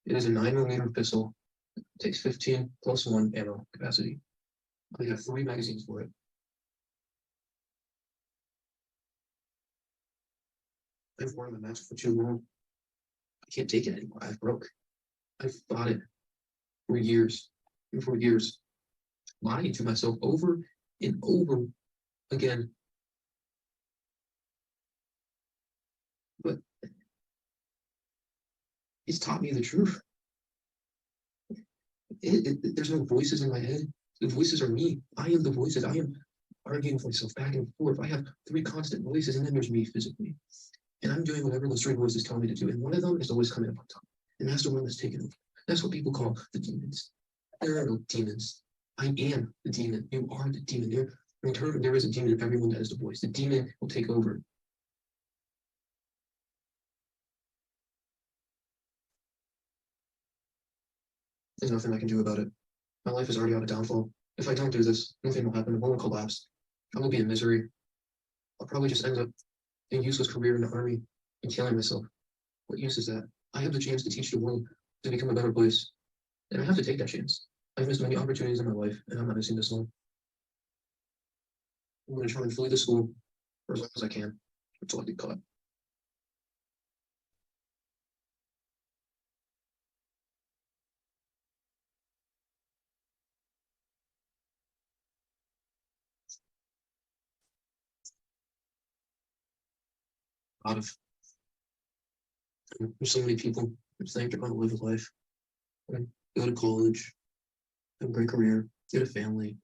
It is a 9mm pistol. It takes 15 plus 1 ammo capacity. I have 3 magazines for it. I've worn my mask for too long. I can't take it anymore. I've broke. I've fought it for years and for years, lying to myself over and over again. But it's taught me the truth. There's no voices in my head. The voices are me. I am the voices. I am arguing with myself back and forth. I have 3 constant voices, and then there's me physically. And I'm doing whatever those 3 voices tell me to do. And one of them is always coming up on top. And that's the one that's taken over. That's what people call the demons. There are no demons. I am the demon. You are the demon. There is a demon in everyone that is the voice. The demon will take over. There's nothing I can do about it. My life is already on a downfall. If I don't do this, nothing will happen. The world will collapse. I will be in misery. I'll probably just end up in a useless career in the army and killing myself. What use is that? I have the chance to teach the world to become a better place, and I have to take that chance. I've missed many opportunities in my life, and I'm not missing this one. I'm going to try and flee the school for as long as I can until I get caught. A lot of there's so many people who think they're going to live a life, and go to college, have a great career, get a family,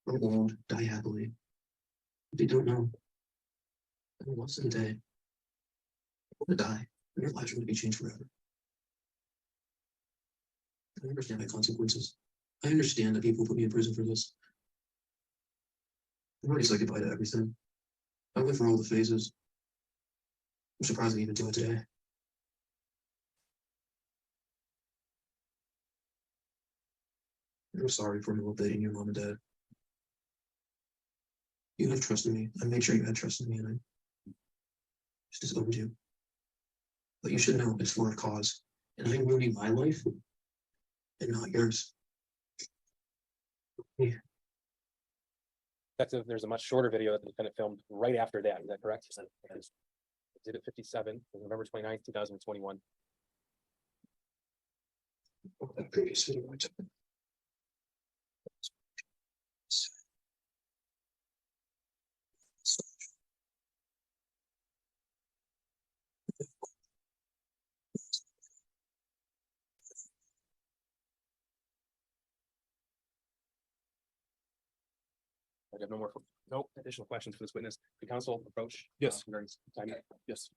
grow old, die happily. They don't know. And once in a day, you're going to die, and your lives are going to be changed forever. I understand my consequences. I understand that people put me in prison for this. I've already said goodbye to everything. I went through all the phases. I'm surprised I even do it today. I'm sorry for motivating your mom and dad. You have trusted me. I made sure you had trust in me, and I just disowned you. But you should know it's for a cause, and I'm ruining my life and not yours. There's a much shorter video that the defendant filmed right after that. Is that correct? Exhibit 57, November 29th, 2021. That previous video I took. I have no additional questions for this witness. The counsel approach. Yes. Regarding time. Yes.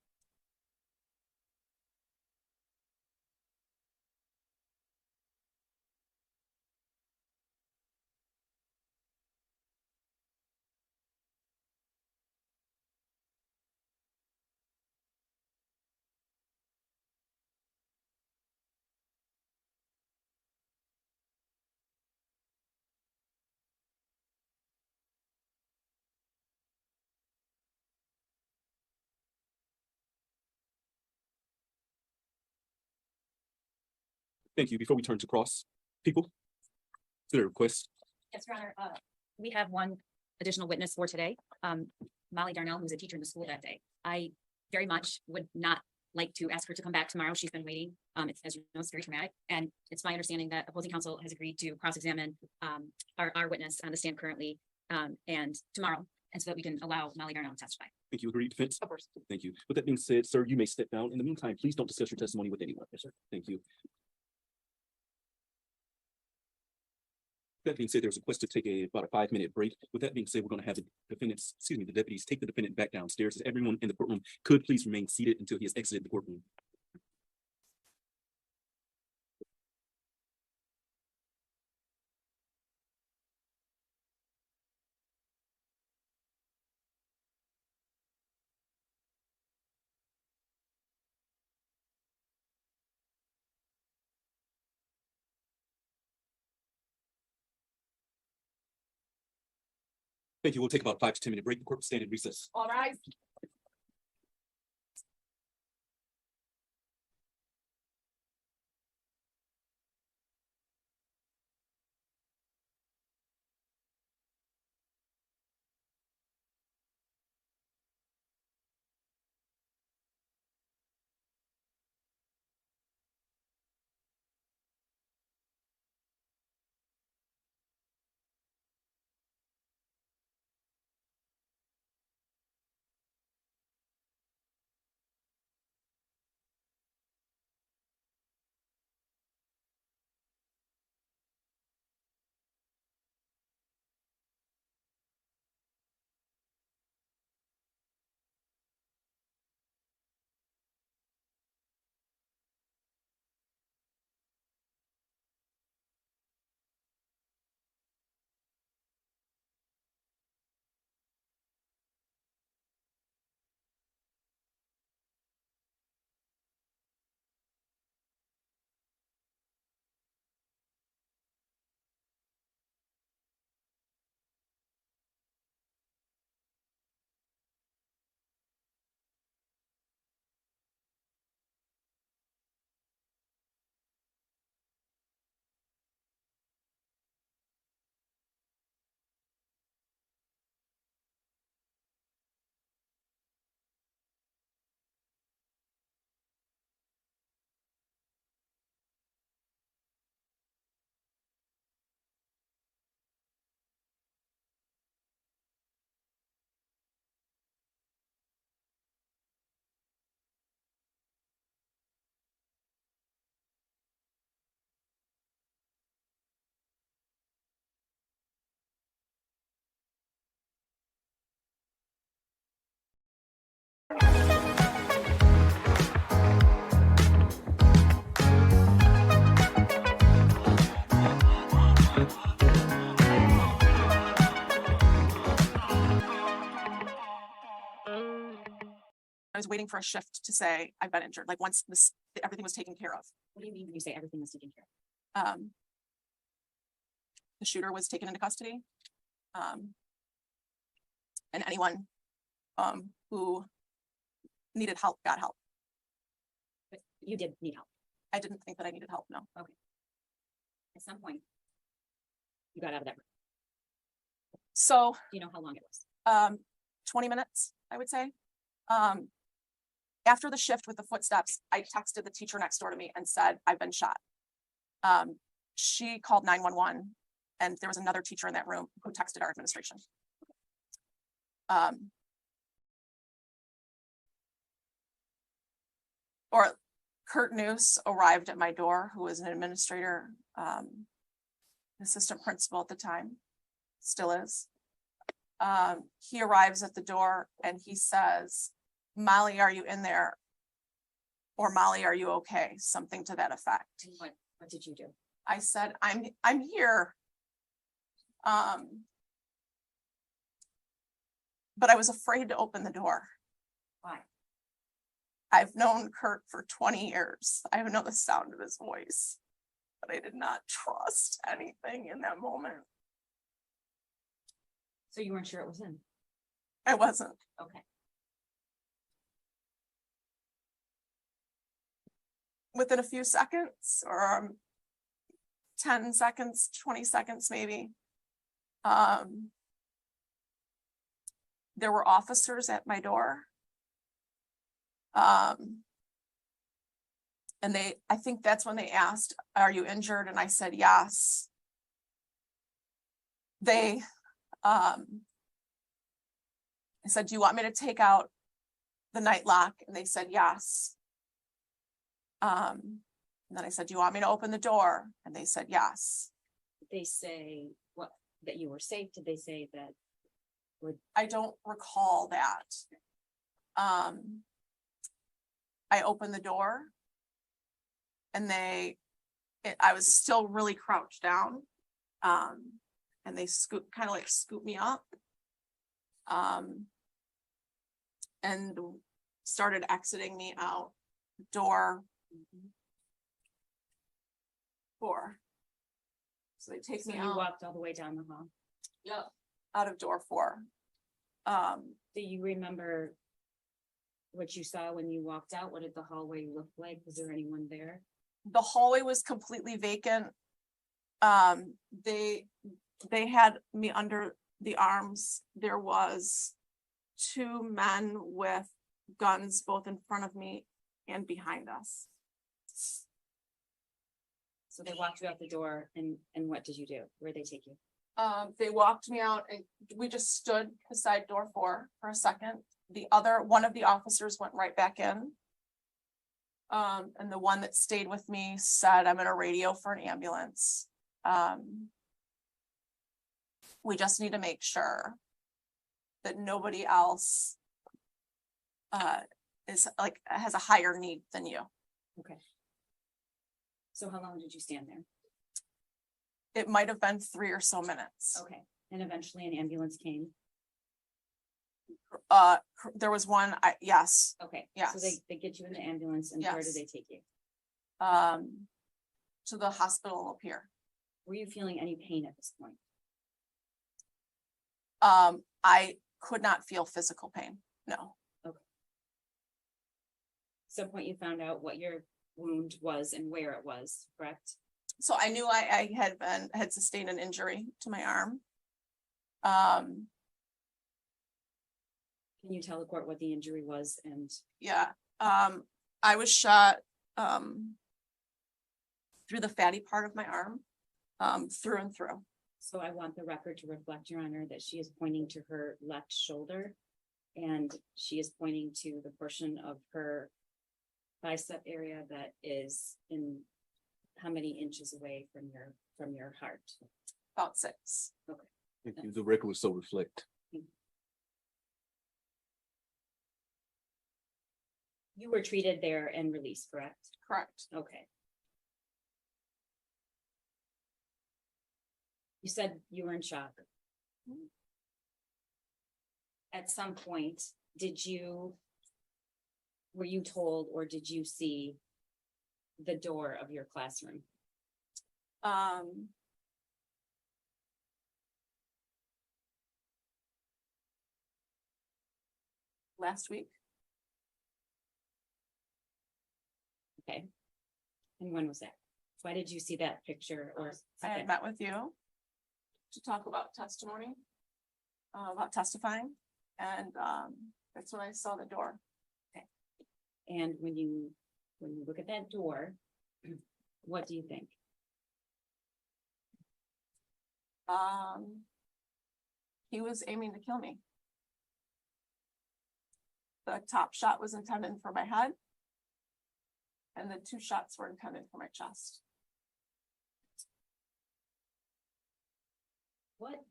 Thank you. Before we turn to cross, people, is there a request? Yes, Your Honor, we have one additional witness for today, Molly Darnell, who's a teacher in the school that day. I very much would not like to ask her to come back tomorrow. She's been waiting. It's, as you know, it's very traumatic. And it's my understanding that opposing counsel has agreed to cross-examine our witness on the stand currently and tomorrow, and so that we can allow Molly Darnell to testify. Thank you. Agree, defense? Of course. Thank you. With that being said, sir, you may step down. In the meantime, please don't discuss your testimony with anyone. Yes, sir. Thank you. That being said, there's a request to take about a 5-minute break. With that being said, we're going to have the deputies take the defendant back downstairs. As everyone in the courtroom could please remain seated until he has exited the courtroom. Thank you. We'll take about 5 to 10 minute break. The court will stand in recess. All right. was waiting for a shift to say I've been injured, like once everything was taken care of. What do you mean when you say everything was taken care of? The shooter was taken into custody. And anyone, who needed help, got help. But you did need help. I didn't think that I needed help, no. At some point, you got out of that room. So, Do you know how long it was? 20 minutes, I would say. After the shift with the footsteps, I texted the teacher next door to me and said, I've been shot. She called 911 and there was another teacher in that room who texted our administration. Or Kurt Noose arrived at my door, who was an administrator, assistant principal at the time, still is. He arrives at the door and he says, Molly, are you in there? Or Molly, are you okay? Something to that effect. What did you do? I said, I'm here. But I was afraid to open the door. Why? I've known Kurt for 20 years. I know the sound of his voice, but I did not trust anything in that moment. So you weren't sure it was him? I wasn't. Okay. Within a few seconds or 10 seconds, 20 seconds, maybe. There were officers at my door. And I think that's when they asked, are you injured? And I said, yes. I said, do you want me to take out the night lock? And they said, yes. And then I said, do you want me to open the door? And they said, yes. Did they say what, that you were safe? Did they say that? I don't recall that. I opened the door and I was still really crouched down. And they kind of like scooped me up. And started exiting me out door 4. So they take So me you out. walked all the way down the hall. Yep. Out of door 4. Do you remember what you saw when you walked out? What did the hallway look like? Was there anyone there? The hallway was completely vacant. They had me under the arms. There was 2 men with guns both in front of me and behind us. So they walked you out the door and what did you do? Where'd they take you? They walked me out and we just stood beside door 4 for a second. One of the officers went right back in. And the one that stayed with me said, I'm gonna radio for an ambulance. We just need to make sure that nobody else has a higher need than you. Okay. So how long did you stand there? It might have been 3 or so minutes. Okay. And eventually an ambulance came. There was one, yes, Okay. Yes. So they get you in the ambulance and where did Yes. they take you? to the hospital up here. Were you feeling any pain at this point? I could not feel physical pain, no. Some point you found out what your wound was and where it was, correct? So I knew I had sustained an injury to my arm. Can you tell the court what the injury was and? Yeah, I was shot, through the fatty part of my arm, through and through. So I want the record to reflect, Your Honor, that she is pointing to her left shoulder. And she is pointing to the portion of her bicep area that is in how many inches away from your heart? About 6. If the record would so reflect. You were treated there and released, correct? Correct. Okay. You said you were in shock. At some point, did you were you told or did you see the door of your classroom? Last week, Okay. And when was that? Why did you see that picture or? I had met with you to talk about testimony, about testifying, and, that's when I saw the door. And when you look at that door, what do you think? He was aiming to kill me. The top shot was intended for my head. And the 2 shots were intended for my chest. What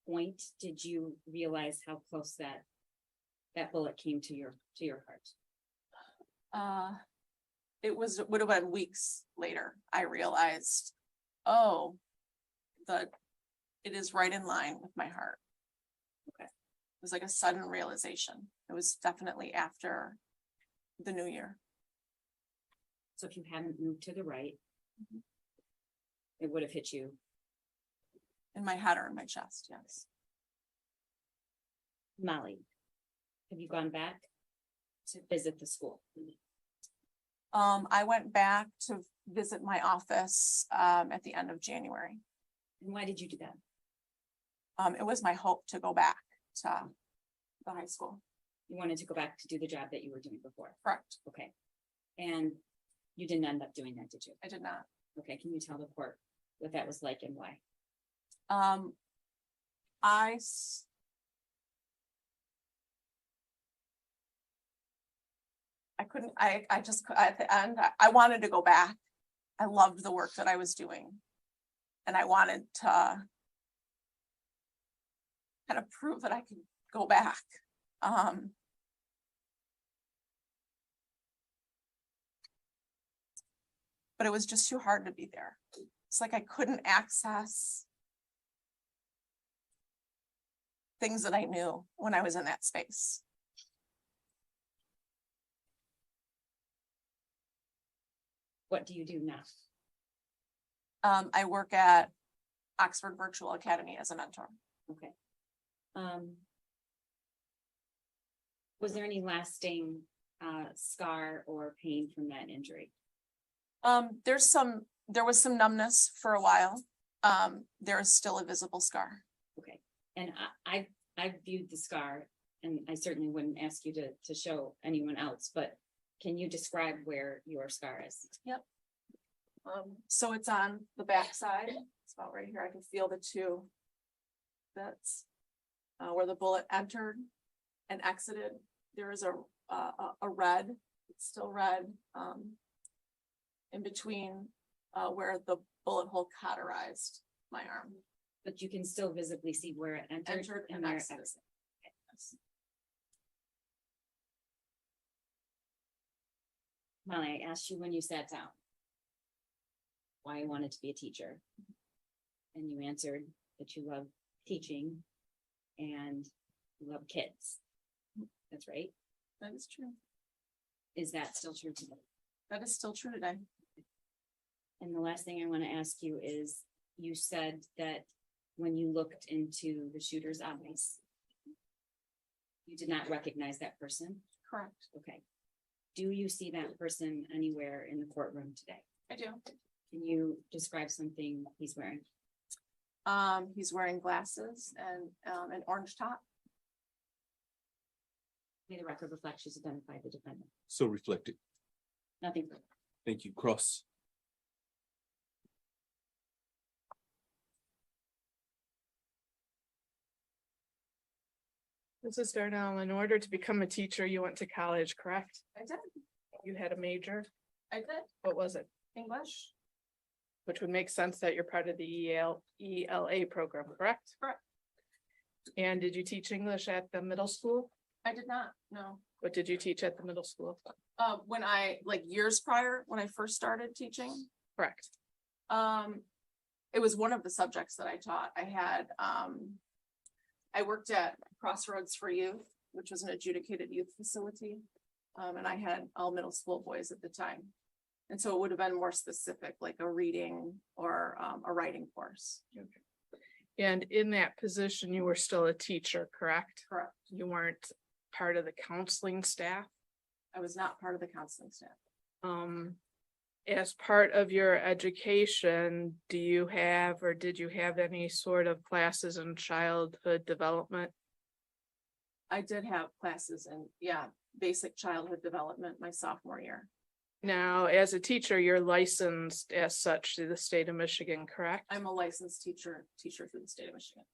point did you realize how close that bullet came to your heart? Would have been weeks later, I realized, oh, it is right in line with my heart. Okay. It was like a sudden realization. It was definitely after the new year. So if you hadn't moved to the right, it would have hit you. In my head or in my chest, yes. Molly, have you gone back to visit the school? I went back to visit my office, at the end of January. And why did you do that? It was my hope to go back to the high school. You wanted to go back to do the job that you were doing before? Correct. Okay. And you didn't end up doing that, did you? I did not. Okay, can you tell the court what that was like and why? I couldn't, I just, at the end, I wanted to go back. I loved the work that I was doing. And I wanted to kind of prove that I could go back. But it was just too hard to be there. It's like I couldn't access things that I knew when I was in that space. What do you do now? I work at Oxford Virtual Academy as a mentor. Okay. Was there any lasting scar or pain from that injury? There was some numbness for a while. There is still a visible scar. Okay. And I viewed the scar, and I certainly wouldn't ask you to show anyone else, but can you describe where your scar is? Yep. So it's on the back side. It's about right here. I can feel the 2 bits where the bullet entered and exited. There is a red. It's still red in between where the bullet hole cauterized my arm. But you can still visibly see where it entered and where it exited. exited. Yes. Molly, I asked you when you sat down why you wanted to be a teacher. And you answered that you love teaching and you love kids. That's right. That is true. Is that still true today? That is still true today. And the last thing I want to ask you is, you said that when you looked into the shooter's eyes, you did not recognize that person? Correct. Okay. Do you see that person anywhere in the courtroom today? I do. Can you describe something he's wearing? He's wearing glasses and an orange top. May the record reflect she's identified the defendant. So reflected. Nothing further. Thank you. Cross. Mrs. Darnell, in order to become a teacher, you went to college, correct? I did. You had a major. I did. What was it? English. Which would make sense that you're part of the ELA program, correct? Correct. And did you teach English at the middle school? I did not. No. What did you teach at the middle school? When I, like years prior, when I first started teaching, Correct. it was one of the subjects that I taught. I had, I worked at Crossroads for Youth, which was an adjudicated youth facility. And I had all middle school boys at the time. And so it would have been more specific, like a reading or a writing course. And in that position, you were still a teacher, correct? Correct. You weren't part of the counseling staff? I was not part of the counseling staff. As part of your education, do you have, or did you have any sort of classes in childhood development? I did have classes in, yeah, basic childhood development my sophomore year. Now, as a teacher, you're licensed as such through the state of Michigan, correct? I'm a licensed teacher through the state of Michigan.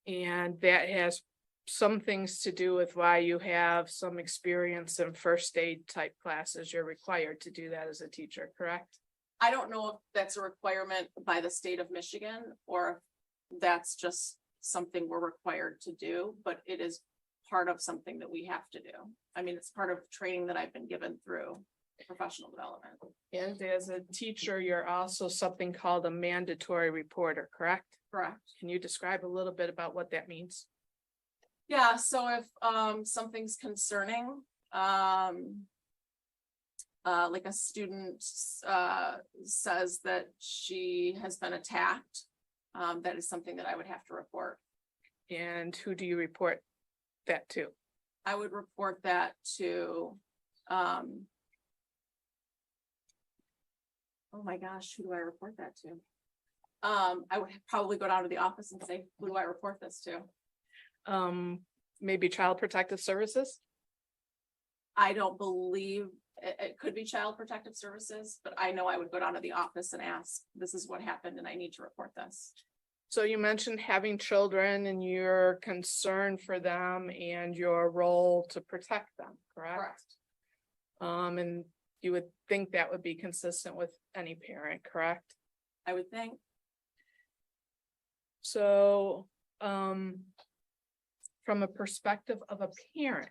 And that has some things to do with why you have some experience in first aid type classes. You're required to do that as a teacher, correct? I don't know if that's a requirement by the state of Michigan or if that's just something we're required to do, but it is part of something that we have to do. I mean, it's part of training that I've been given through professional development. And as a teacher, you're also something called a mandatory reporter, correct? Correct. Can you describe a little bit about what that means? Yeah, so if something's concerning, like a student says that she has been attacked, that is something that I would have to report. And who do you report that to? I would report that to oh my gosh, who do I report that to? I would probably go down to the office and say, who do I report this to? Maybe Child Protective Services? I don't believe it could be Child Protective Services, but I know I would go down to the office and ask, this is what happened and I need to report this. So you mentioned having children and your concern for them and your role to protect them, correct? And you would think that would be consistent with any parent, correct? I would think. So, from a perspective of a parent,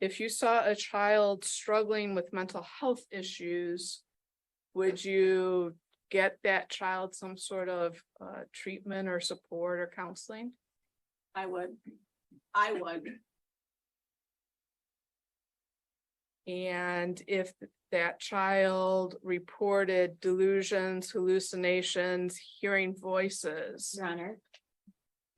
if you saw a child struggling with mental health issues, would you get that child some sort of treatment or support or counseling? I would. And if that child reported delusions, hallucinations, hearing voices. Your Honor,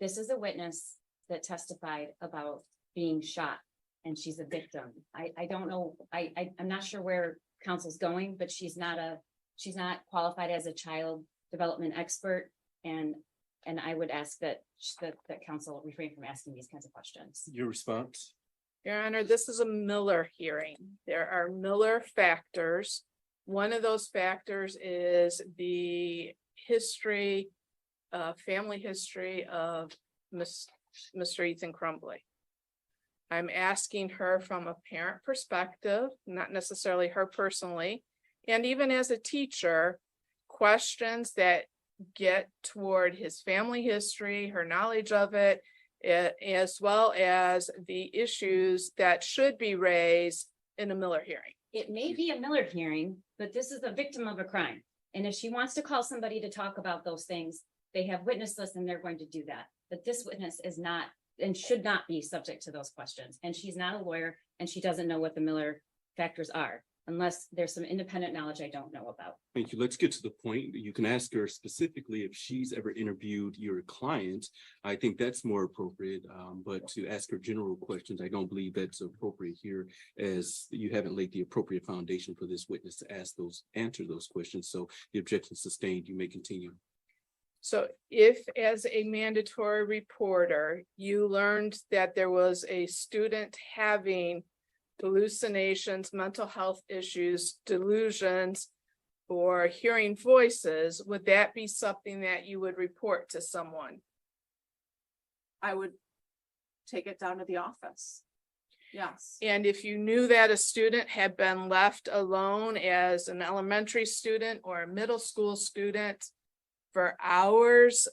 this is a witness that testified about being shot and she's a victim. I don't know, I'm not sure where counsel's going, but she's not qualified as a child development expert. And I would ask that counsel refrain from asking these kinds of questions. Your response? Your Honor, this is a Miller hearing. There are Miller factors. One of those factors is the history, family history of Mr. Ethan Crumbley. I'm asking her from a parent perspective, not necessarily her personally, and even as a teacher, questions that get toward his family history, her knowledge of it, as well as the issues that should be raised in a Miller hearing. It may be a Miller hearing, but this is a victim of a crime. And if she wants to call somebody to talk about those things, they have witness lists and they're going to do that. But this witness is not and should not be subject to those questions. And she's not a lawyer and she doesn't know what the Miller factors are, unless there's some independent knowledge I don't know about. Thank you. Let's get to the point. You can ask her specifically if she's ever interviewed your client. I think that's more appropriate, but to ask her general questions, I don't believe that's appropriate here, as you haven't laid the appropriate foundation for this witness to answer those questions. So the objection sustained. You may continue. So if, as a mandatory reporter, you learned that there was a student having hallucinations, mental health issues, delusions, or hearing voices, would that be something that you would report to someone? I would take it down to the office. Yes. And if you knew that a student had been left alone as an elementary student or a middle school student for hours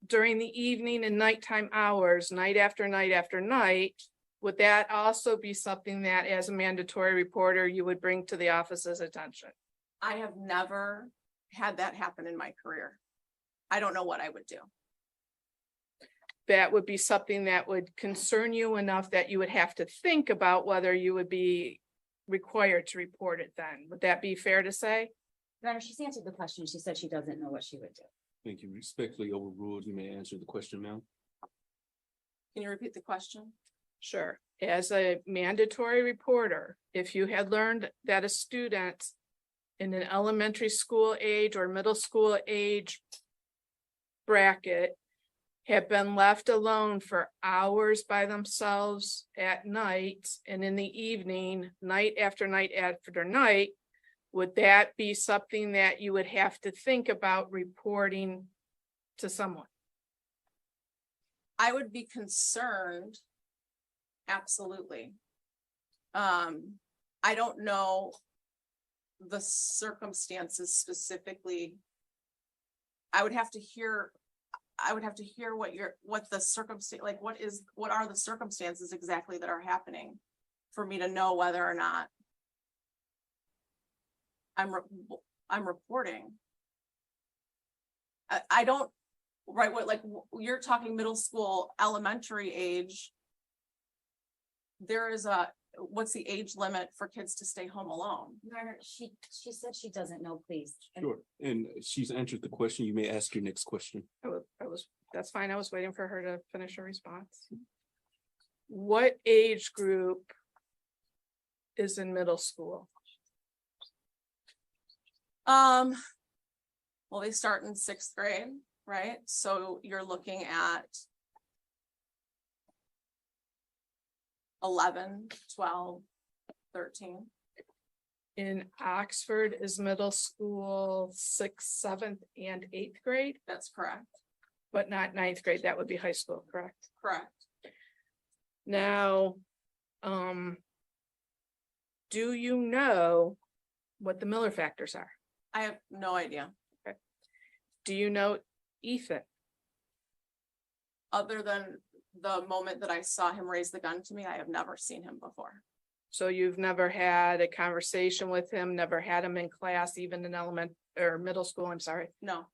during the evening and nighttime hours, night after night after night, would that also be something that as a mandatory reporter you would bring to the office's attention? I have never had that happen in my career. I don't know what I would do. that would be something that would concern you enough that you would have to think about whether you would be required to report it then. Would that be fair to say? Your Honor, she's answered the question. She said she doesn't know what she would do. Thank you. Respectfully overruled. You may answer the question, ma'am. Can you repeat the question? Sure. As a mandatory reporter, if you had learned that a student in an elementary school age or middle school age bracket had been left alone for hours by themselves at night and in the evening, night after night after night, would that be something that you would have to think about reporting to someone? I would be concerned. Absolutely. I don't know the circumstances specifically. I would have to hear what the circumstance, like what are the circumstances exactly that are happening for me to know whether or not I'm reporting. I don't, right, what, like, you're talking middle school, elementary age. There is what's the age limit for kids to stay home alone? Your Honor, she said she doesn't know, please. Sure. And she's answered the question. You may ask your next question. That's fine. I was waiting for her to finish her response. What age group is in middle school? Well, they start in 6th grade, right? So you're looking at 11, 12, 13. In Oxford is middle school 6th, 7th, and 8th grade, That's correct. but not 9th grade. That would be high school, correct? Correct. Now, do you know what the Miller factors are? I have no idea. Do you know Ethan? Other than the moment that I saw him raise the gun to me, I have never seen him before. So you've never had a conversation with him, never had him in class, even in middle school, I'm sorry. No,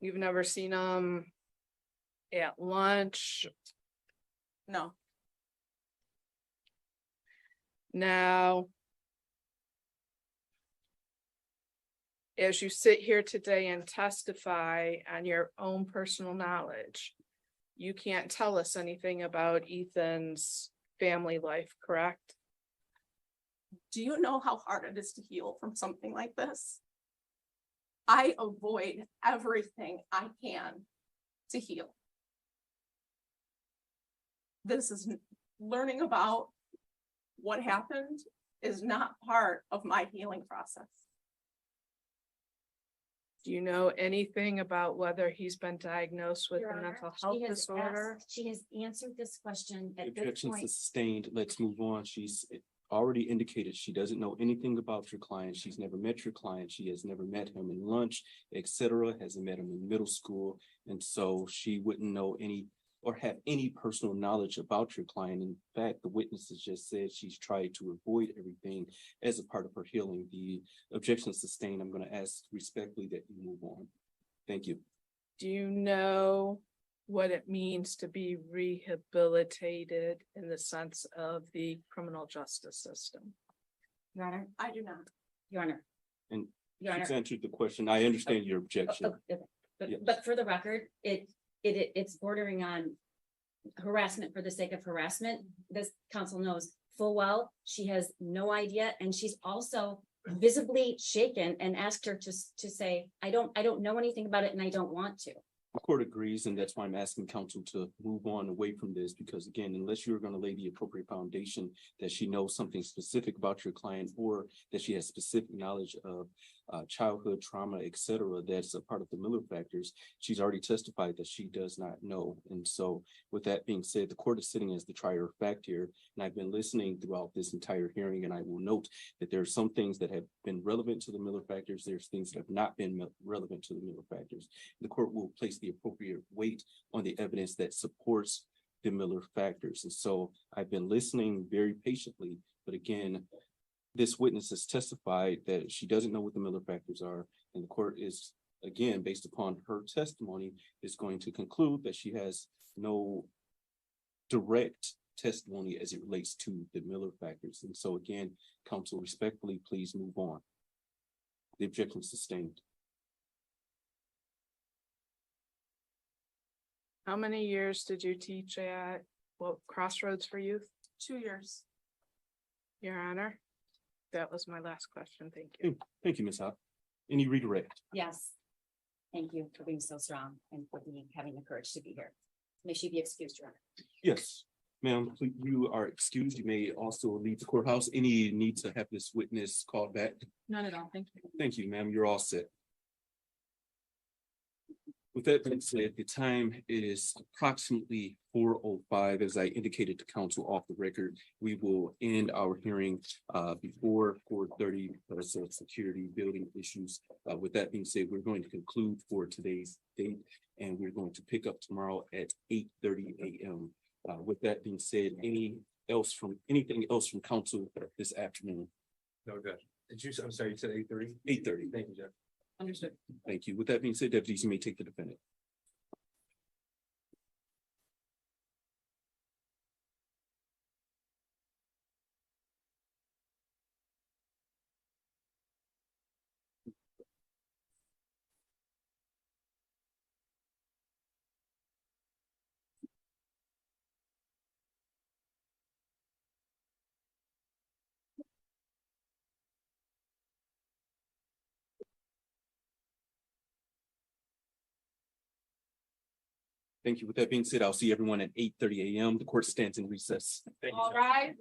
You've never seen him at lunch. no. Now, as you sit here today and testify on your own personal knowledge, you can't tell us anything about Ethan's family life, correct? Do you know how hard it is to heal from something like this? I avoid everything I can to heal. This is learning about what happened is not part of my healing process. Do you know anything about whether he's been diagnosed with Your a Honor, mental she health has disorder? she has answered this question at this Objection point. sustained. Let's move on. She's already indicated she doesn't know anything about your client. She's never met your client. She has never met him in lunch, etc. Hasn't met him in middle school. And so she wouldn't know any or have any personal knowledge about your client. In fact, the witnesses just said she's tried to avoid everything as a part of her healing. The objection sustained. I'm going to ask respectfully that you move on. Thank you. Do you know what it means to be rehabilitated in the sense of the criminal justice system? Your Honor, I do not. Your Honor. And Your Honor. she's answered the question. I understand your objection. Okay. Yes. But for the record, it's bordering on harassment for the sake of harassment. This council knows full well, she has no idea, and she's also visibly shaken and asked her to say, I don't know anything about it and I don't want to. The court agrees, and that's why I'm asking counsel to move on away from this, because again, unless you're going to lay the appropriate foundation that she knows something specific about your client, or that she has specific knowledge of childhood trauma, etc., that's a part of the Miller factors, she's already testified that she does not know. And so with that being said, the court is sitting as the trier of fact here, and I've been listening throughout this entire hearing, and I will note that there are some things that have been relevant to the Miller factors. There's things that have not been relevant to the Miller factors. The court will place the appropriate weight on the evidence that supports the Miller factors. And so I've been listening very patiently, but again, this witness has testified that she doesn't know what the Miller factors are, and the court is again, based upon her testimony, is going to conclude that she has no direct testimony as it relates to the Miller factors. And so again, counsel, respectfully, please move on. The objection is sustained. How many years did you teach at, well, Crossroads for Youth? 2 years. Your Honor, that was my last question. Thank you. Thank you, Ms. Hopp. Any redirect? Yes. Thank you for being so strong and for having the courage to be here. May she be excused, Your Honor. Yes, ma'am, you are excused. You may also leave the courthouse. Any need to have this witness called back? None at all. Thank you. Thank you, ma'am. You're all set. With that being said, the time is approximately 4:05. As I indicated to counsel off the record, we will end our hearing before 4:30 because of security building issues. With that being said, we're going to conclude for today's date, and we're going to pick up tomorrow at 8:30 a.m. With that being said, anything else from counsel this afternoon? No, good. I'm sorry, you said 8:30? 8:30. Thank you, Jeff. Understood. Thank you. With that being said, deputies, you may take the defendant. Thank you. With that being said, I'll see everyone at 8:30 a.m. The court stands in recess. Thank you, All Jeff. right.